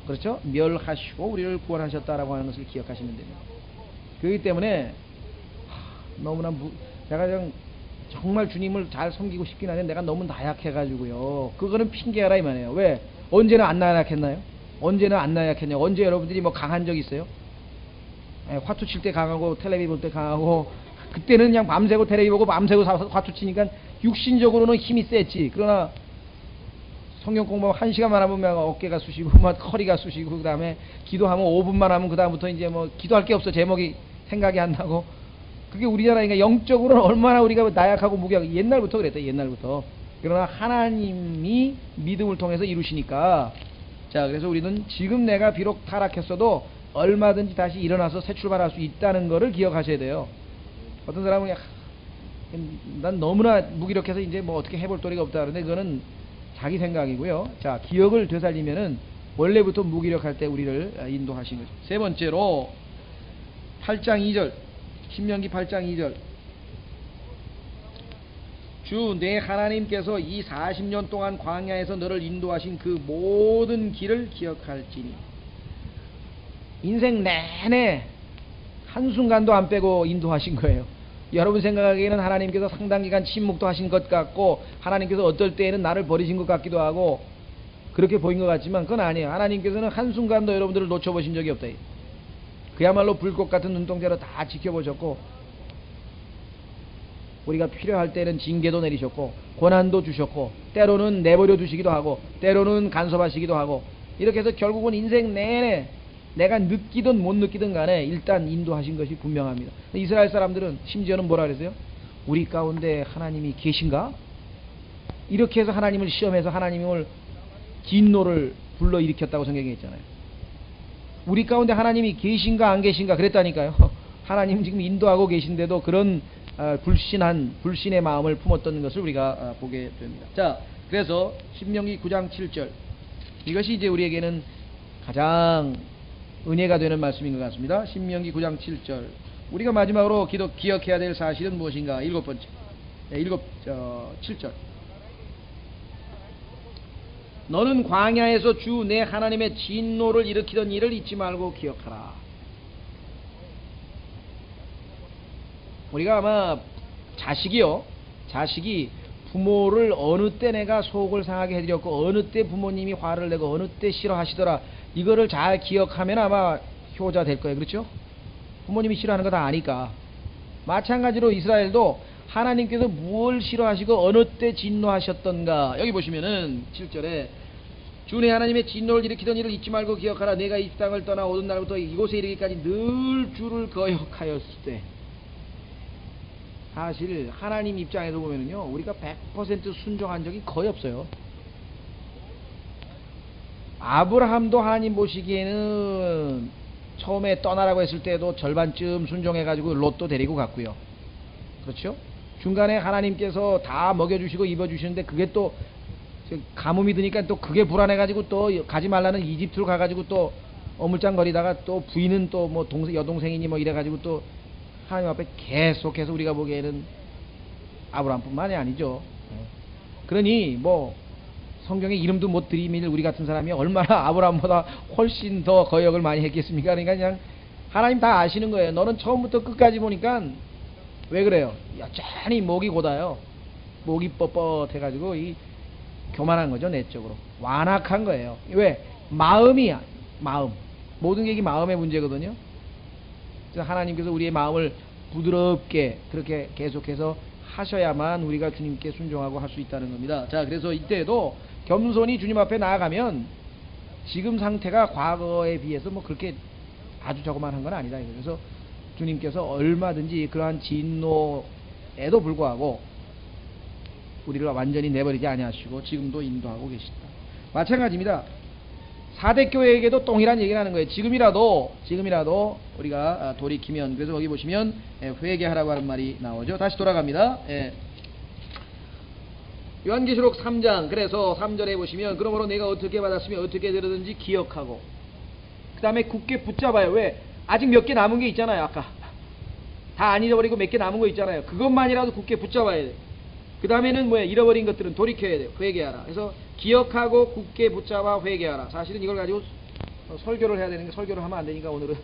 그렇죠? 멸하시고 우리를 구원하셨다라고 하는 것을 기억하시면 됩니다. 그렇기 때문에 너무나 내가 그냥 정말 주님을 잘 섬기고 싶긴 한데 내가 너무 나약해가지고요, 그거는 핑계하라 이 말이에요. 왜? 언제는 안 나약했나요? 언제는 안 나약했냐고. 언제 여러분들이 뭐 강한 적 있어요? 화투 칠 때 강하고 텔레비 볼 때 강하고, 그때는 그냥 밤새고 텔레비 보고 밤새고 화투 치니까 육신적으로는 힘이 셌지. 그러나 성경 공부하면 1시간만 하면 어깨가 쑤시고 막 허리가 쑤시고, 그 다음에 기도하면 5분만 하면 그 다음부터 이제 뭐 기도할 게 없어. 제목이 생각이 안 나고. 그게 우리잖아요. 그러니까 영적으로는 얼마나 우리가 나약하고 무기하고, 옛날부터 그랬다. 옛날부터. 그러나 하나님이 믿음을 통해서 이루시니까, 자, 그래서 우리는 지금 내가 비록 타락했어도 얼마든지 다시 일어나서 새 출발할 수 있다는 것을 기억하셔야 돼요. 어떤 사람은 난 너무나 무기력해서 이제 뭐 어떻게 해볼 도리가 없다 그러는데, 그거는 자기 생각이고요. 자, 기억을 되살리면은 원래부터 무기력할 때 우리를 인도하신 거죠. 세 번째로 8장 2절, 신명기 8장 2절. 주 내 하나님께서 이 40년 동안 광야에서 너를 인도하신 그 모든 길을 기억할지니. 인생 내내 한순간도 안 빼고 인도하신 거예요. 여러분 생각하기에는 하나님께서 상당 기간 침묵도 하신 것 같고, 하나님께서 어떨 때에는 나를 버리신 것 같기도 하고, 그렇게 보인 것 같지만 그건 아니에요. 하나님께서는 한순간도 여러분들을 놓쳐보신 적이 없다. 그야말로 불꽃 같은 눈동자로 다 지켜보셨고, 우리가 필요할 때는 징계도 내리셨고 고난도 주셨고, 때로는 내버려 두시기도 하고 때로는 간섭하시기도 하고, 이렇게 해서 결국은 인생 내내 내가 느끼든 못 느끼든 간에 일단 인도하신 것이 분명합니다. 이스라엘 사람들은 심지어는 뭐라 그랬어요? 우리 가운데 하나님이 계신가? 이렇게 해서 하나님을 시험해서 하나님을 진노를 불러일으켰다고 성경에 있잖아요. 우리 가운데 하나님이 계신가 안 계신가 그랬다니까요. 하나님 지금 인도하고 계신데도 그런 불신의 마음을 품었던 것을 우리가 보게 됩니다. 자, 그래서 신명기 9장 7절, 이것이 이제 우리에게는 가장 은혜가 되는 말씀인 것 같습니다. 신명기 9장 7절. 우리가 마지막으로 기억해야 될 사실은 무엇인가? 일곱 번째, 7절. 너는 광야에서 주 내 하나님의 진노를 일으키던 일을 잊지 말고 기억하라. 우리가 아마 자식이 부모를 어느 때 내가 속을 상하게 해드렸고, 어느 때 부모님이 화를 내고 어느 때 싫어하시더라, 이거를 잘 기억하면 아마 효자 될 거예요. 그렇죠? 부모님이 싫어하는 거 다 아니까. 마찬가지로 이스라엘도 하나님께서 무엇을 싫어하시고 어느 때 진노하셨던가, 여기 보시면은 7절에 주 내 하나님의 진노를 일으키던 일을 잊지 말고 기억하라. 내가 이 땅을 떠나 오던 날부터 이곳에 이르기까지 늘 주를 거역하였을 때. 사실 하나님 입장에서 보면은요, 우리가 100% 순종한 적이 거의 없어요. 아브라함도 하나님 보시기에는 처음에 떠나라고 했을 때도 절반쯤 순종해가지고 롯도 데리고 갔고요. 그렇죠? 중간에 하나님께서 다 먹여주시고 입어주시는데 그게 또 가뭄이 드니까 또 그게 불안해가지고 또 가지 말라는 이집트로 가가지고 또 어물짱거리다가 또 부인은 또 뭐 여동생이니 뭐 이래가지고 또 하나님 앞에 계속해서 우리가 보기에는 아브라함뿐만이 아니죠. 그러니 뭐 성경에 이름도 못 들이밀 우리 같은 사람이 얼마나 아브라함보다 훨씬 더 거역을 많이 했겠습니까? 그러니까 그냥 하나님 다 아시는 거예요. 너는 처음부터 끝까지 보니까 왜 그래요? 여전히 목이 고다요. 목이 뻣뻣해가지고 이 교만한 거죠. 내적으로 완악한 거예요. 왜? 마음이야. 마음. 모든 게 마음의 문제거든요. 그래서 하나님께서 우리의 마음을 부드럽게 그렇게 계속해서 하셔야만 우리가 주님께 순종하고 할 수 있다는 겁니다. 자, 그래서 이때에도 겸손히 주님 앞에 나아가면 지금 상태가 과거에 비해서 뭐 그렇게 아주 저거만한 건 아니다. 그래서 주님께서 얼마든지 그러한 진노에도 불구하고 우리를 완전히 내버리지 아니하시고 지금도 인도하고 계시다. 마찬가지입니다. 사대교회에게도 동일한 얘기를 하는 거예요. 지금이라도 우리가 돌이키면, 그래서 거기 보시면 회개하라고 하는 말이 나오죠. 다시 돌아갑니다. 요한계시록 3장, 그래서 3절에 보시면 그러므로 내가 어떻게 받았으며 어떻게 되려든지 기억하고, 그 다음에 굳게 붙잡아요. 왜? 아직 몇 개 남은 게 있잖아요. 아까 다 안 잃어버리고 몇 개 남은 거 있잖아요. 그것만이라도 굳게 붙잡아야 돼. 그 다음에는 뭐야? 잃어버린 것들은 돌이켜야 돼요. 회개하라. 그래서 기억하고 굳게 붙잡아 회개하라. 사실은 이걸 가지고 설교를 해야 되는데 설교를 하면 안 되니까 오늘은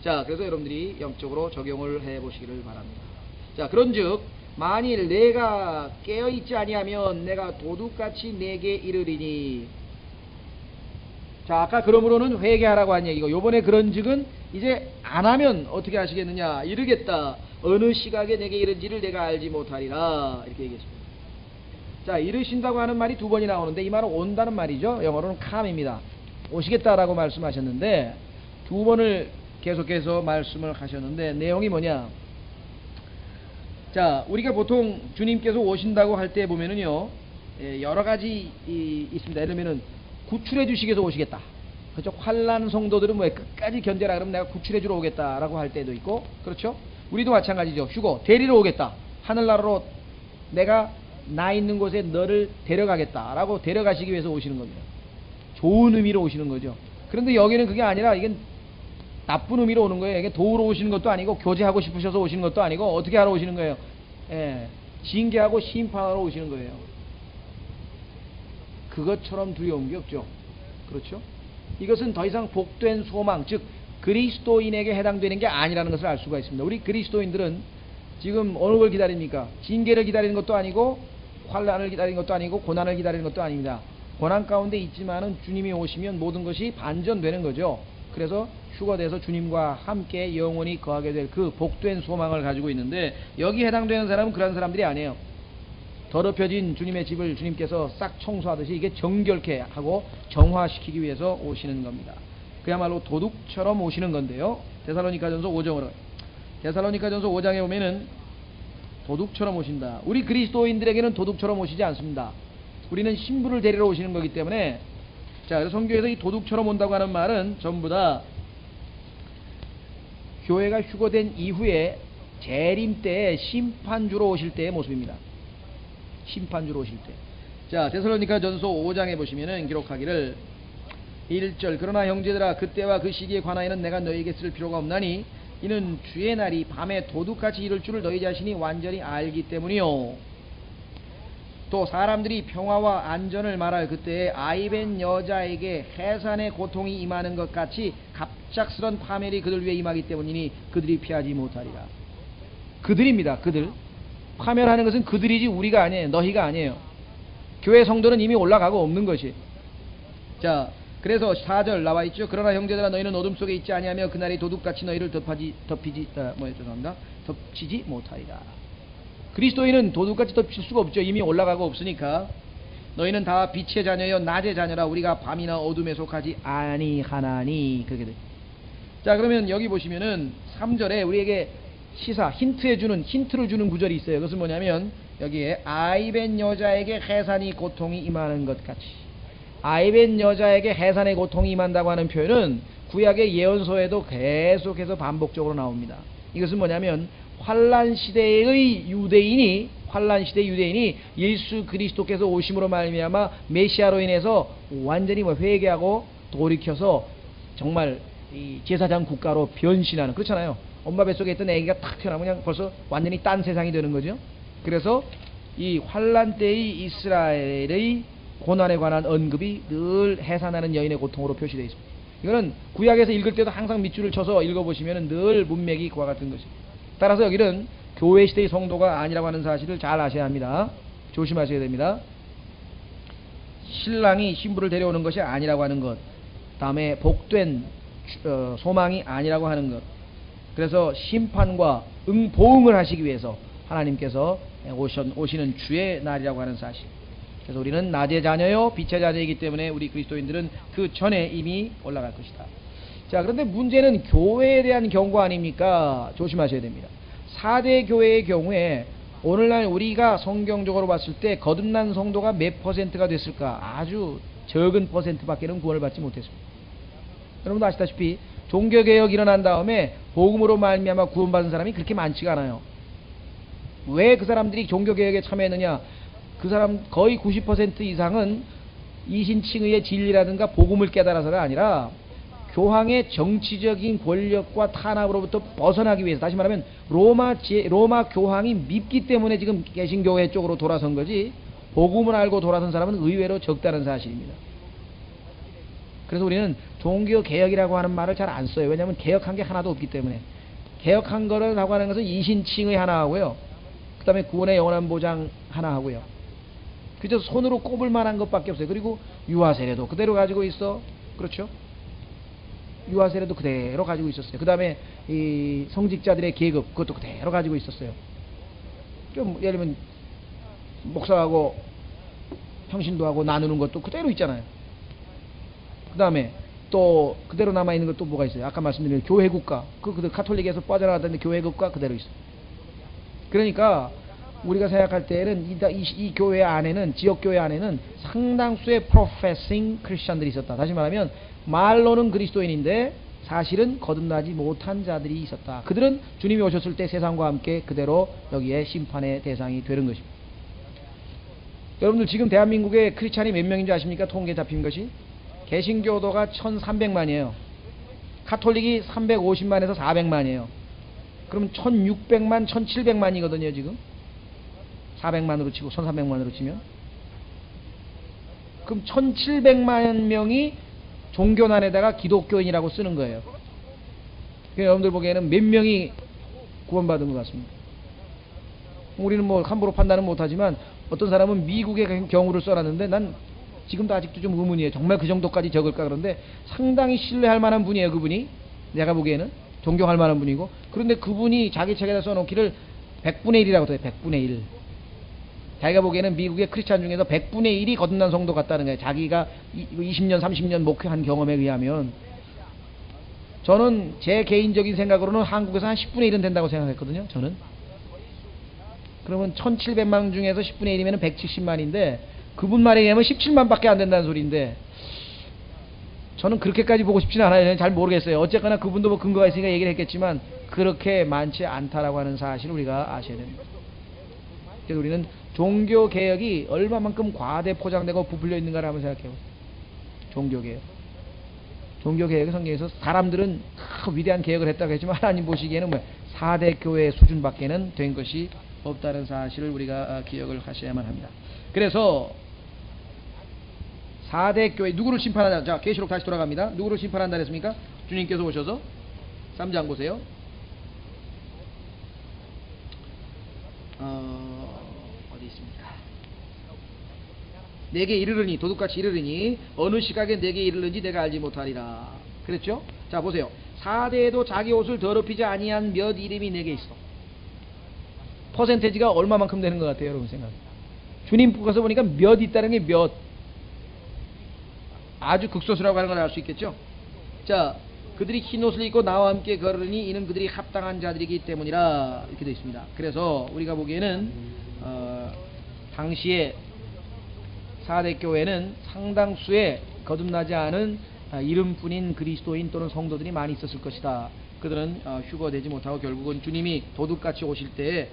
자, 그래서 여러분들이 영적으로 적용을 해 보시기를 바랍니다. 자, 그런즉 만일 내가 깨어있지 아니하면 내가 도둑같이 내게 이르리니. 자, 아까 그러므로는 회개하라고 한 얘기고, 요번에 그런즉은 이제 안 하면 어떻게 하시겠느냐? 이르겠다. 어느 시각에 내게 이른지를 내가 알지 못하리라. 이렇게 얘기했습니다. 자, 이르신다고 하는 말이 두 번이 나오는데 이 말은 온다는 말이죠. 영어로는 come입니다. 오시겠다라고 말씀하셨는데 두 번을 계속해서 말씀을 하셨는데 내용이 뭐냐? 자, 우리가 보통 주님께서 오신다고 할 때 보면은요, 여러 가지 있습니다. 예를 들면은 구출해 주시기 위해서 오시겠다. 그렇죠? 환난 성도들은 뭐 끝까지 견뎌라 그러면 내가 구출해 주러 오겠다라고 할 때도 있고, 그렇죠? 우리도 마찬가지죠. 휴거 데리러 오겠다. 하늘나라로 내가 나 있는 곳에 너를 데려가겠다라고 데려가시기 위해서 오시는 겁니다. 좋은 의미로 오시는 거죠. 그런데 여기는 그게 아니라 이게 나쁜 의미로 오는 거예요. 이게 도우러 오시는 것도 아니고 교제하고 싶으셔서 오시는 것도 아니고 어떻게 하러 오시는 거예요? 징계하고 심판하러 오시는 거예요. 그것처럼 두려운 게 없죠. 그렇죠? 이것은 더 이상 복된 소망, 즉 그리스도인에게 해당되는 게 아니라는 것을 알 수가 있습니다. 우리 그리스도인들은 지금 어느 걸 기다립니까? 징계를 기다리는 것도 아니고 환난을 기다리는 것도 아니고 고난을 기다리는 것도 아닙니다. 고난 가운데 있지만은 주님이 오시면 모든 것이 반전되는 거죠. 그래서 휴거돼서 주님과 함께 영원히 거하게 될 그 복된 소망을 가지고 있는데, 여기 해당되는 사람은 그런 사람들이 아니에요. 더럽혀진 주님의 집을 주님께서 싹 청소하듯이 이게 정결케 하고 정화시키기 위해서 오시는 겁니다. 그야말로 도둑처럼 오시는 건데요. 데살로니가전서 5장으로, 데살로니가전서 5장에 보면은 도둑처럼 오신다. 우리 그리스도인들에게는 도둑처럼 오시지 않습니다. 우리는 신부를 데리러 오시는 거기 때문에, 자, 그래서 성경에서 이 도둑처럼 온다고 하는 말은 전부 다 교회가 휴거된 이후에 재림 때 심판주로 오실 때의 모습입니다. 심판주로 오실 때. 자, 데살로니가전서 5장에 보시면은 기록하기를 1절, 그러나 형제들아 그때와 그 시기에 관하여는 내가 너희에게 쓸 필요가 없나니 이는 주의 날이 밤에 도둑같이 이를 줄을 너희 자신이 완전히 알기 때문이요. 또 사람들이 평화와 안전을 말할 그때에 아이벤 여자에게 해산의 고통이 임하는 것 같이 갑작스런 파멸이 그들 위에 임하기 때문이니 그들이 피하지 못하리라. 그들입니다. 그들. 파멸하는 것은 그들이지 우리가 아니에요. 너희가 아니에요. 교회 성도는 이미 올라가고 없는 것이. 자, 그래서 4절 나와 있죠. 그러나 형제들아 너희는 어둠 속에 있지 아니하며 그날이 도둑같이 너희를 덮치지 못하리라. 그리스도인은 도둑같이 덮칠 수가 없죠. 이미 올라가고 없으니까. 너희는 다 빛의 자녀여 낮의 자녀라. 우리가 밤이나 어둠에 속하지 아니하나니. 그렇게 돼. 자, 그러면 여기 보시면은 3절에 우리에게 힌트를 주는 구절이 있어요. 그것은 뭐냐면 여기에 아이벤 여자에게 해산이 고통이 임하는 것 같이, 아이벤 여자에게 해산의 고통이 임한다고 하는 표현은 구약의 예언서에도 계속해서 반복적으로 나옵니다. 이것은 뭐냐면 환란 시대의 유대인이 예수 그리스도께서 오심으로 말미암아 메시아로 인해서 완전히 회개하고 돌이켜서 정말 이 제사장 국가로 변신하는, 그렇잖아요. 엄마 뱃속에 있던 아기가 탁 태어나면 그냥 벌써 완전히 딴 세상이 되는 거죠. 그래서 이 환란 때의 이스라엘의 고난에 관한 언급이 늘 해산하는 여인의 고통으로 표시되어 있습니다. 이거는 구약에서 읽을 때도 항상 밑줄을 쳐서 읽어보시면 늘 문맥이 그와 같은 것입니다. 따라서 여기는 교회 시대의 성도가 아니라고 하는 사실을 잘 아셔야 합니다. 조심하셔야 됩니다. 신랑이 신부를 데려오는 것이 아니라고 하는 것, 다음에 복된 소망이 아니라고 하는 것, 그래서 심판과 보응을 하시기 위해서 하나님께서 오시는 주의 날이라고 하는 사실. 그래서 우리는 낮의 자녀요 빛의 자녀이기 때문에 우리 그리스도인들은 그 전에 이미 올라갈 것이다. 자, 그런데 문제는 교회에 대한 경고 아닙니까? 조심하셔야 됩니다. 4대 교회의 경우에 오늘날 우리가 성경적으로 봤을 때 거듭난 성도가 몇 퍼센트가 됐을까? 아주 적은 퍼센트밖에는 구원을 받지 못했습니다. 여러분도 아시다시피 종교개혁이 일어난 다음에 복음으로 말미암아 구원받은 사람이 그렇게 많지가 않아요. 왜 그 사람들이 종교개혁에 참여했느냐? 그 사람 거의 90% 이상은 이신칭의의 진리라든가 복음을 깨달아서가 아니라 교황의 정치적인 권력과 탄압으로부터 벗어나기 위해서, 다시 말하면 로마 교황이 밉기 때문에 지금 개신교회 쪽으로 돌아선 거지, 복음을 알고 돌아선 사람은 의외로 적다는 사실입니다. 그래서 우리는 종교개혁이라고 하는 말을 잘 안 써요. 왜냐하면 개혁한 게 하나도 없기 때문에. 개혁한 거라고 하는 것은 이신칭의 하나 하고요, 그 다음에 구원의 영원한 보장 하나 하고요, 그저 손으로 꼽을 만한 것밖에 없어요. 그리고 유아세례도 그대로 가지고 있어. 그렇죠? 유아세례도 그대로 가지고 있었어요. 그 다음에 이 성직자들의 계급, 그것도 그대로 가지고 있었어요. 좀 예를 들면 목사하고 평신도 하고 나누는 것도 그대로 있잖아요. 그 다음에 또 그대로 남아있는 것도 뭐가 있어요? 아까 말씀드린 교회국가, 그 카톨릭에서 빠져나갔는데 교회국가 그대로 있어요. 그러니까 우리가 생각할 때에는 이 교회 안에는, 지역교회 안에는 상당수의 professing 크리스천들이 있었다. 다시 말하면 말로는 그리스도인인데 사실은 거듭나지 못한 자들이 있었다. 그들은 주님이 오셨을 때 세상과 함께 그대로 여기에 심판의 대상이 되는 것입니다. 여러분들 지금 대한민국에 크리스찬이 몇 명인지 아십니까? 통계 잡힌 것이 개신교도가 1300만이에요 카톨릭이 350만에서 400만이에요 그러면 1600만 1700만이거든요 지금. 400만으로 치고 1300만으로 치면 그럼 1700만 명이 종교난에다가 기독교인이라고 쓰는 거예요. 그러니까 여러분들 보기에는 몇 명이 구원받은 것 같습니다. 우리는 뭐 함부로 판단은 못하지만 어떤 사람은 미국의 경우를 써놨는데 난 지금도 아직도 좀 의문이에요. 정말 그 정도까지 적을까? 그런데 상당히 신뢰할 만한 분이에요. 그분이 내가 보기에는 존경할 만한 분이고, 그런데 그분이 자기 책에다 써놓기를 100분의 1이라고 해요. 100분의 1. 자기가 보기에는 미국의 크리스찬 중에서 100분의 1이 거듭난 성도 같다는 거예요. 자기가 20년 30년 목회한 경험에 의하면. 저는 제 개인적인 생각으로는 한국에서 한 10분의 1은 된다고 생각했거든요. 저는. 그러면 1700만 중에서 10분의 1이면 170만인데 그분 말에 의하면 17만밖에 안 된다는 소리인데, 저는 그렇게까지 보고 싶지는 않아요. 잘 모르겠어요. 어쨌거나 그분도 뭐 근거가 있으니까 얘기를 했겠지만 그렇게 많지 않다라고 하는 사실을 우리가 아셔야 됩니다. 그래서 우리는 종교개혁이 얼마만큼 과대 포장되고 부풀려 있는가를 한번 생각해요. 종교개혁. 종교개혁의 성경에서 사람들은 위대한 개혁을 했다고 했지만 하나님 보시기에는 뭐 4대 교회 수준밖에는 된 것이 없다는 사실을 우리가 기억을 하셔야만 합니다. 그래서 4대 교회 누구를 심판한다? 자, 계시록 다시 돌아갑니다. 누구를 심판한다 그랬습니까? 주님께서 오셔서 3장 보세요. 어디 있습니까? 내게 이르르니, 도둑같이 이르르니 어느 시각에 내게 이르는지 내가 알지 못하리라. 그랬죠? 자, 보세요. 4대에도 자기 옷을 더럽히지 아니한 몇 이름이 내게 있어. 퍼센테이지가 얼마만큼 되는 것 같아요, 여러분 생각? 주님 가서 보니까 몇 있다는 게 몇. 아주 극소수라고 하는 걸 알 수 있겠죠? 자, 그들이 흰 옷을 입고 나와 함께 걸으니 이는 그들이 합당한 자들이기 때문이라, 이렇게 되어 있습니다. 그래서 우리가 보기에는 당시에 4대 교회는 상당수의 거듭나지 않은 이름뿐인 그리스도인 또는 성도들이 많이 있었을 것이다. 그들은 휴거되지 못하고 결국은 주님이 도둑같이 오실 때에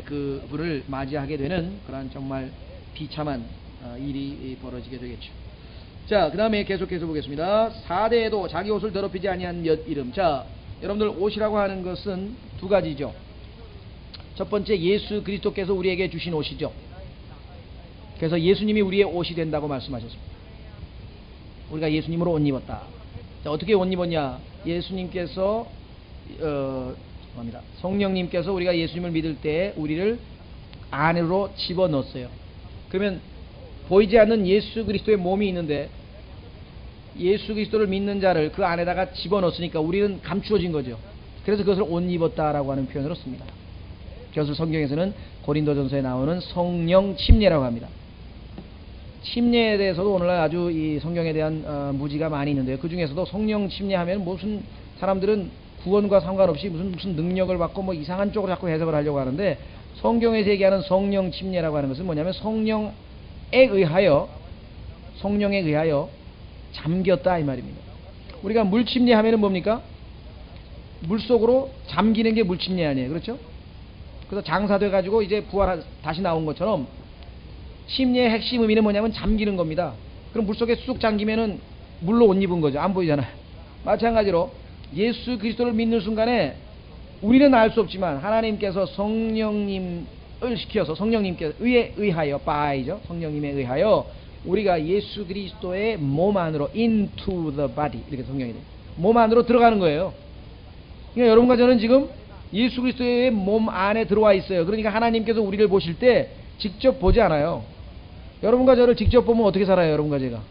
그분을 맞이하게 되는 그런 정말 비참한 일이 벌어지게 되겠죠. 자, 그 다음에 계속해서 보겠습니다. 4대에도 자기 옷을 더럽히지 아니한 몇 이름. 자, 여러분들 옷이라고 하는 것은 두 가지죠. 첫 번째, 예수 그리스도께서 우리에게 주신 옷이죠. 그래서 예수님이 우리의 옷이 된다고 말씀하셨습니다. 우리가 예수님으로 옷 입었다. 자, 어떻게 옷 입었냐? 예수님께서 성령님께서 우리가 예수님을 믿을 때 우리를 안으로 집어넣었어요. 그러면 보이지 않는 예수 그리스도의 몸이 있는데 예수 그리스도를 믿는 자를 그 안에다가 집어넣었으니까 우리는 감추어진 거죠. 그래서 그것을 옷 입었다라고 하는 표현으로 씁니다. 그것을 성경에서는 고린도전서에 나오는 성령 침례라고 합니다. 침례에 대해서도 오늘날 아주 이 성경에 대한 무지가 많이 있는데요. 그 중에서도 성령 침례하면 무슨 사람들은 구원과 상관없이 무슨 능력을 받고 뭐 이상한 쪽으로 자꾸 해석을 하려고 하는데, 성경에서 얘기하는 성령 침례라고 하는 것은 뭐냐면 성령에 의하여 잠겼다 이 말입니다. 우리가 물 침례하면은 뭡니까? 물 속으로 잠기는 게 물 침례 아니에요. 그렇죠? 그래서 장사돼 가지고 이제 다시 나온 것처럼 침례의 핵심 의미는 뭐냐면 잠기는 겁니다. 그럼 물 속에 쑥 잠기면은 물로 옷 입은 거죠. 안 보이잖아요. 마찬가지로 예수 그리스도를 믿는 순간에 우리는 알 수 없지만 하나님께서 성령님을 시켜서 성령님께 의하여 by죠. 성령님에 의하여 우리가 예수 그리스도의 몸 안으로 into the body 이렇게 성경이 돼요. 몸 안으로 들어가는 거예요. 그러니까 여러분과 저는 지금 예수 그리스도의 몸 안에 들어와 있어요. 그러니까 하나님께서 우리를 보실 때 직접 보지 않아요. 여러분과 저를 직접 보면 어떻게 살아요? 여러분과 제가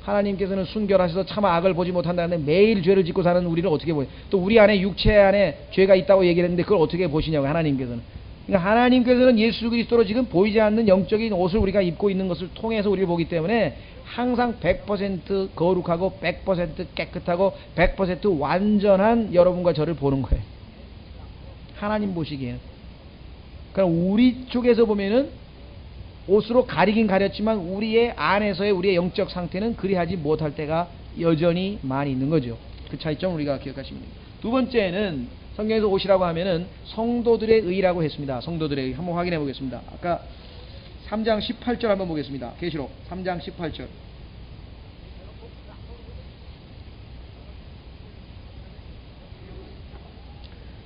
하나님께서는 순결하셔서 차마 악을 보지 못한다는데 매일 죄를 짓고 사는 우리를 어떻게 보세요? 또 우리 안에 육체 안에 죄가 있다고 얘기를 했는데 그걸 어떻게 보시냐고요. 하나님께서는. 그러니까 하나님께서는 예수 그리스도로 지금 보이지 않는 영적인 옷을 우리가 입고 있는 것을 통해서 우리를 보기 때문에 항상 100% 거룩하고 100% 깨끗하고 100% 완전한 여러분과 저를 보는 거예요. 하나님 보시기에는. 그럼 우리 쪽에서 보면은 옷으로 가리긴 가렸지만 우리의 안에서의 우리의 영적 상태는 그리하지 못할 때가 여전히 많이 있는 거죠. 그 차이점 우리가 기억하시면 됩니다. 두 번째는 성경에서 옷이라고 하면은 성도들의 의라고 했습니다. 성도들의 의 한번 확인해 보겠습니다. 아까 3장 18절 한번 보겠습니다. 계시록 3장 18절.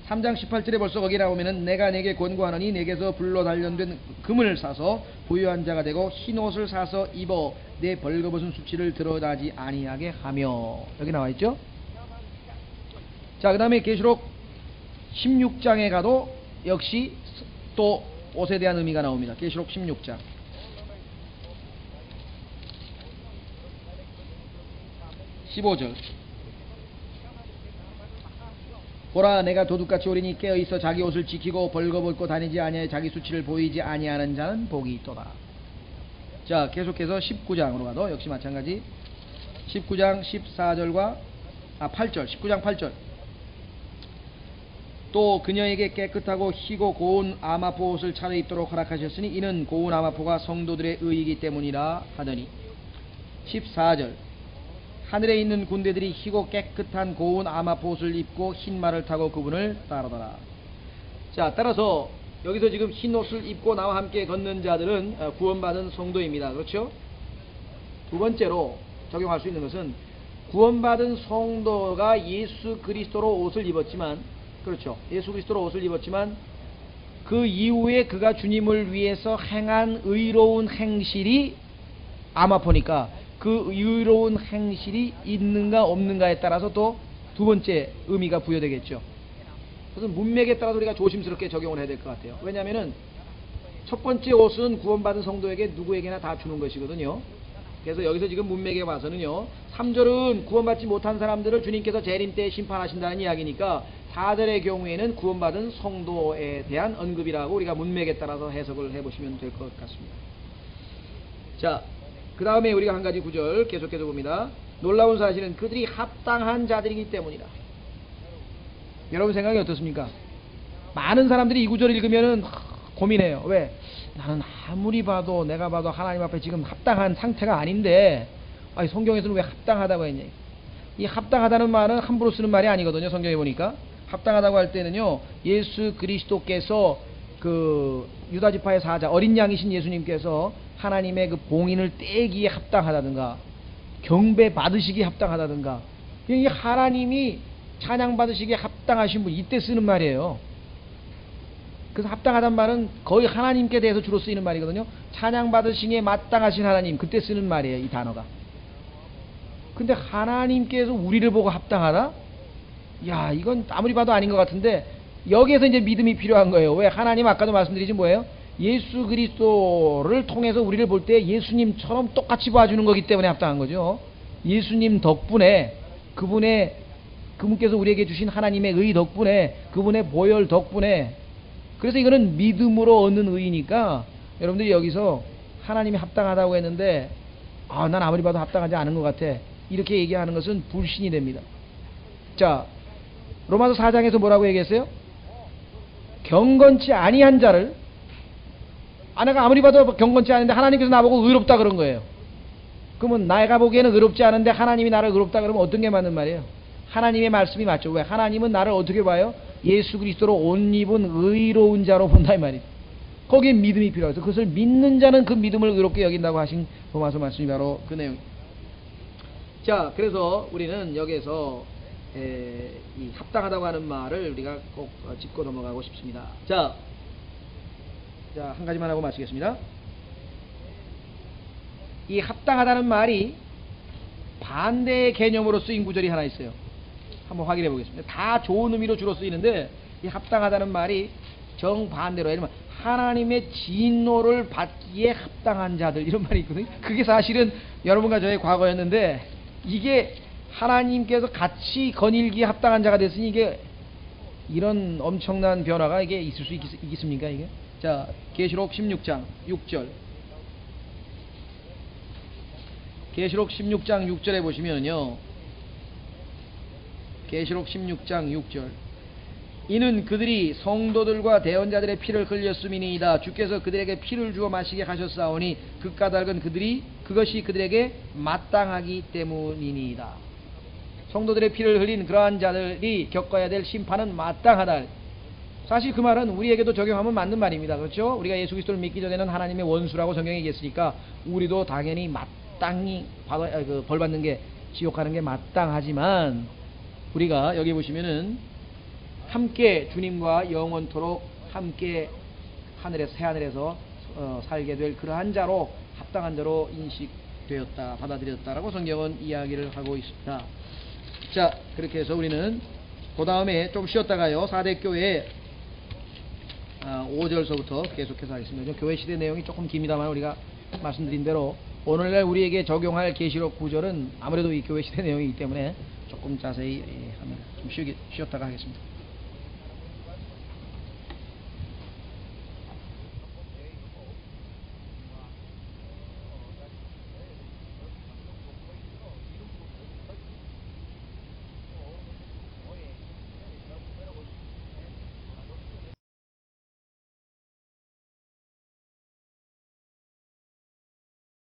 3장 18절에 벌써 거기 나오면은 내가 내게 권고하노니 내게서 불로 단련된 금을 사서 부유한 자가 되고 흰 옷을 사서 입어 내 벌거벗은 수치를 드러나지 아니하게 하며, 여기 나와 있죠. 자, 그 다음에 계시록 16장에 가도 역시 또 옷에 대한 의미가 나옵니다. 계시록 16장 15절. 보라, 내가 도둑같이 오리니 깨어있어 자기 옷을 지키고 벌거벗고 다니지 아니하여 자기 수치를 보이지 아니하는 자는 복이 있도다. 자, 계속해서 19장으로 가도 역시 마찬가지 19장 14절과 8절 19장 8절. 또 그녀에게 깨끗하고 희고 고운 아마포 옷을 차려 입도록 허락하셨으니 이는 고운 아마포가 성도들의 의이기 때문이라 하더니 14절. 하늘에 있는 군대들이 희고 깨끗한 고운 아마포 옷을 입고 흰 말을 타고 그분을 따르더라. 자, 따라서 여기서 지금 흰 옷을 입고 나와 함께 걷는 자들은 구원받은 성도입니다. 그렇죠? 두 번째로 적용할 수 있는 것은 구원받은 성도가 예수 그리스도로 옷을 입었지만, 그렇죠, 예수 그리스도로 옷을 입었지만 그 이후에 그가 주님을 위해서 행한 의로운 행실이 아마포니까 그 의로운 행실이 있는가 없는가에 따라서 또 두 번째 의미가 부여되겠죠. 그래서 문맥에 따라서 우리가 조심스럽게 적용을 해야 될 것 같아요. 왜냐하면은 첫 번째 옷은 구원받은 성도에게 누구에게나 다 주는 것이거든요. 그래서 여기서 지금 문맥에 와서는요, 3절은 구원받지 못한 사람들을 주님께서 재림 때 심판하신다는 이야기니까 4절의 경우에는 구원받은 성도에 대한 언급이라고 우리가 문맥에 따라서 해석을 해보시면 될 것 같습니다. 자, 그 다음에 우리가 한 가지 구절 계속해서 봅니다. 놀라운 사실은 그들이 합당한 자들이기 때문이다. 여러분 생각이 어떻습니까? 많은 사람들이 이 구절을 읽으면은 고민해요. 왜? 나는 아무리 봐도 내가 봐도 하나님 앞에 지금 합당한 상태가 아닌데 성경에서는 왜 합당하다고 했냐. 이 합당하다는 말은 함부로 쓰는 말이 아니거든요. 성경에 보니까 합당하다고 할 때는요, 예수 그리스도께서 그 유다지파의 사자 어린 양이신 예수님께서 하나님의 그 봉인을 떼기에 합당하다든가 경배 받으시기에 합당하다든가, 이 하나님이 찬양 받으시기에 합당하신 분, 이때 쓰는 말이에요. 그래서 합당하다는 말은 거의 하나님께 대해서 주로 쓰이는 말이거든요. 찬양 받으시기에 마땅하신 하나님, 그때 쓰는 말이에요, 이 단어가. 근데 하나님께서 우리를 보고 합당하다? 야, 이건 아무리 봐도 아닌 것 같은데, 여기에서 이제 믿음이 필요한 거예요. 왜? 하나님 아까도 말씀드리지 뭐예요? 예수 그리스도를 통해서 우리를 볼 때 예수님처럼 똑같이 봐주는 거기 때문에 합당한 거죠. 예수님 덕분에, 그분께서 우리에게 주신 하나님의 의 덕분에, 그분의 보혈 덕분에, 그래서 이거는 믿음으로 얻는 의니까, 여러분들이 여기서 하나님이 합당하다고 했는데 난 아무리 봐도 합당하지 않은 것 같아, 이렇게 얘기하는 것은 불신이 됩니다. 자, 로마서 4장에서 뭐라고 얘기했어요? 경건치 아니한 자를, 내가 아무리 봐도 경건치 않은데 하나님께서 나보고 의롭다 그런 거예요. 그러면 내가 보기에는 의롭지 않은데 하나님이 나를 의롭다 그러면 어떤 게 맞는 말이에요? 하나님의 말씀이 맞죠. 왜? 하나님은 나를 어떻게 봐요? 예수 그리스도로 옷 입은 의로운 자로 본다 이 말이죠. 거기에 믿음이 필요해서 그것을 믿는 자는 그 믿음을 의롭게 여긴다고 하신 로마서 말씀이 바로 그 내용입니다. 자, 그래서 우리는 여기에서 이 합당하다고 하는 말을 우리가 꼭 짚고 넘어가고 싶습니다. 자, 한 가지만 하고 마치겠습니다. 이 합당하다는 말이 반대의 개념으로 쓰인 구절이 하나 있어요. 한번 확인해 보겠습니다. 다 좋은 의미로 주로 쓰이는데, 이 합당하다는 말이 정반대로, 예를 들면 하나님의 진노를 받기에 합당한 자들, 이런 말이 있거든요. 그게 사실은 여러분과 저의 과거였는데, 이게 하나님께서 같이 거닐기에 합당한 자가 됐으니, 이게 이런 엄청난 변화가 이게 있을 수 있겠습니까 이게? 자, 계시록 16장 6절. 계시록 16장 6절에 보시면요, 계시록 16장 6절. 이는 그들이 성도들과 대언자들의 피를 흘렸음이니이다. 주께서 그들에게 피를 주어 마시게 하셨사오니 그 까닭은 그것이 그들에게 마땅하기 때문이니이다. 성도들의 피를 흘린 그러한 자들이 겪어야 될 심판은 마땅하다. 사실 그 말은 우리에게도 적용하면 맞는 말입니다. 그렇죠? 우리가 예수 그리스도를 믿기 전에는 하나님의 원수라고 성경에 얘기했으니까 우리도 당연히 마땅히 벌 받는 게, 지옥 가는 게 마땅하지만, 우리가 여기 보시면은 함께 주님과 영원토록 함께 새 하늘에서 살게 될 그러한 자로, 합당한 자로 인식되었다, 받아들였다라고 성경은 이야기를 하고 있습니다. 자, 그렇게 해서 우리는 그 다음에 좀 쉬었다가요, 사대교회 5절서부터 계속해서 하겠습니다. 교회 시대 내용이 조금 깁니다만 우리가 말씀드린 대로 오늘날 우리에게 적용할 계시록 9절은 아무래도 이 교회 시대 내용이기 때문에 조금 자세히 합니다. 좀 쉬었다가 하겠습니다.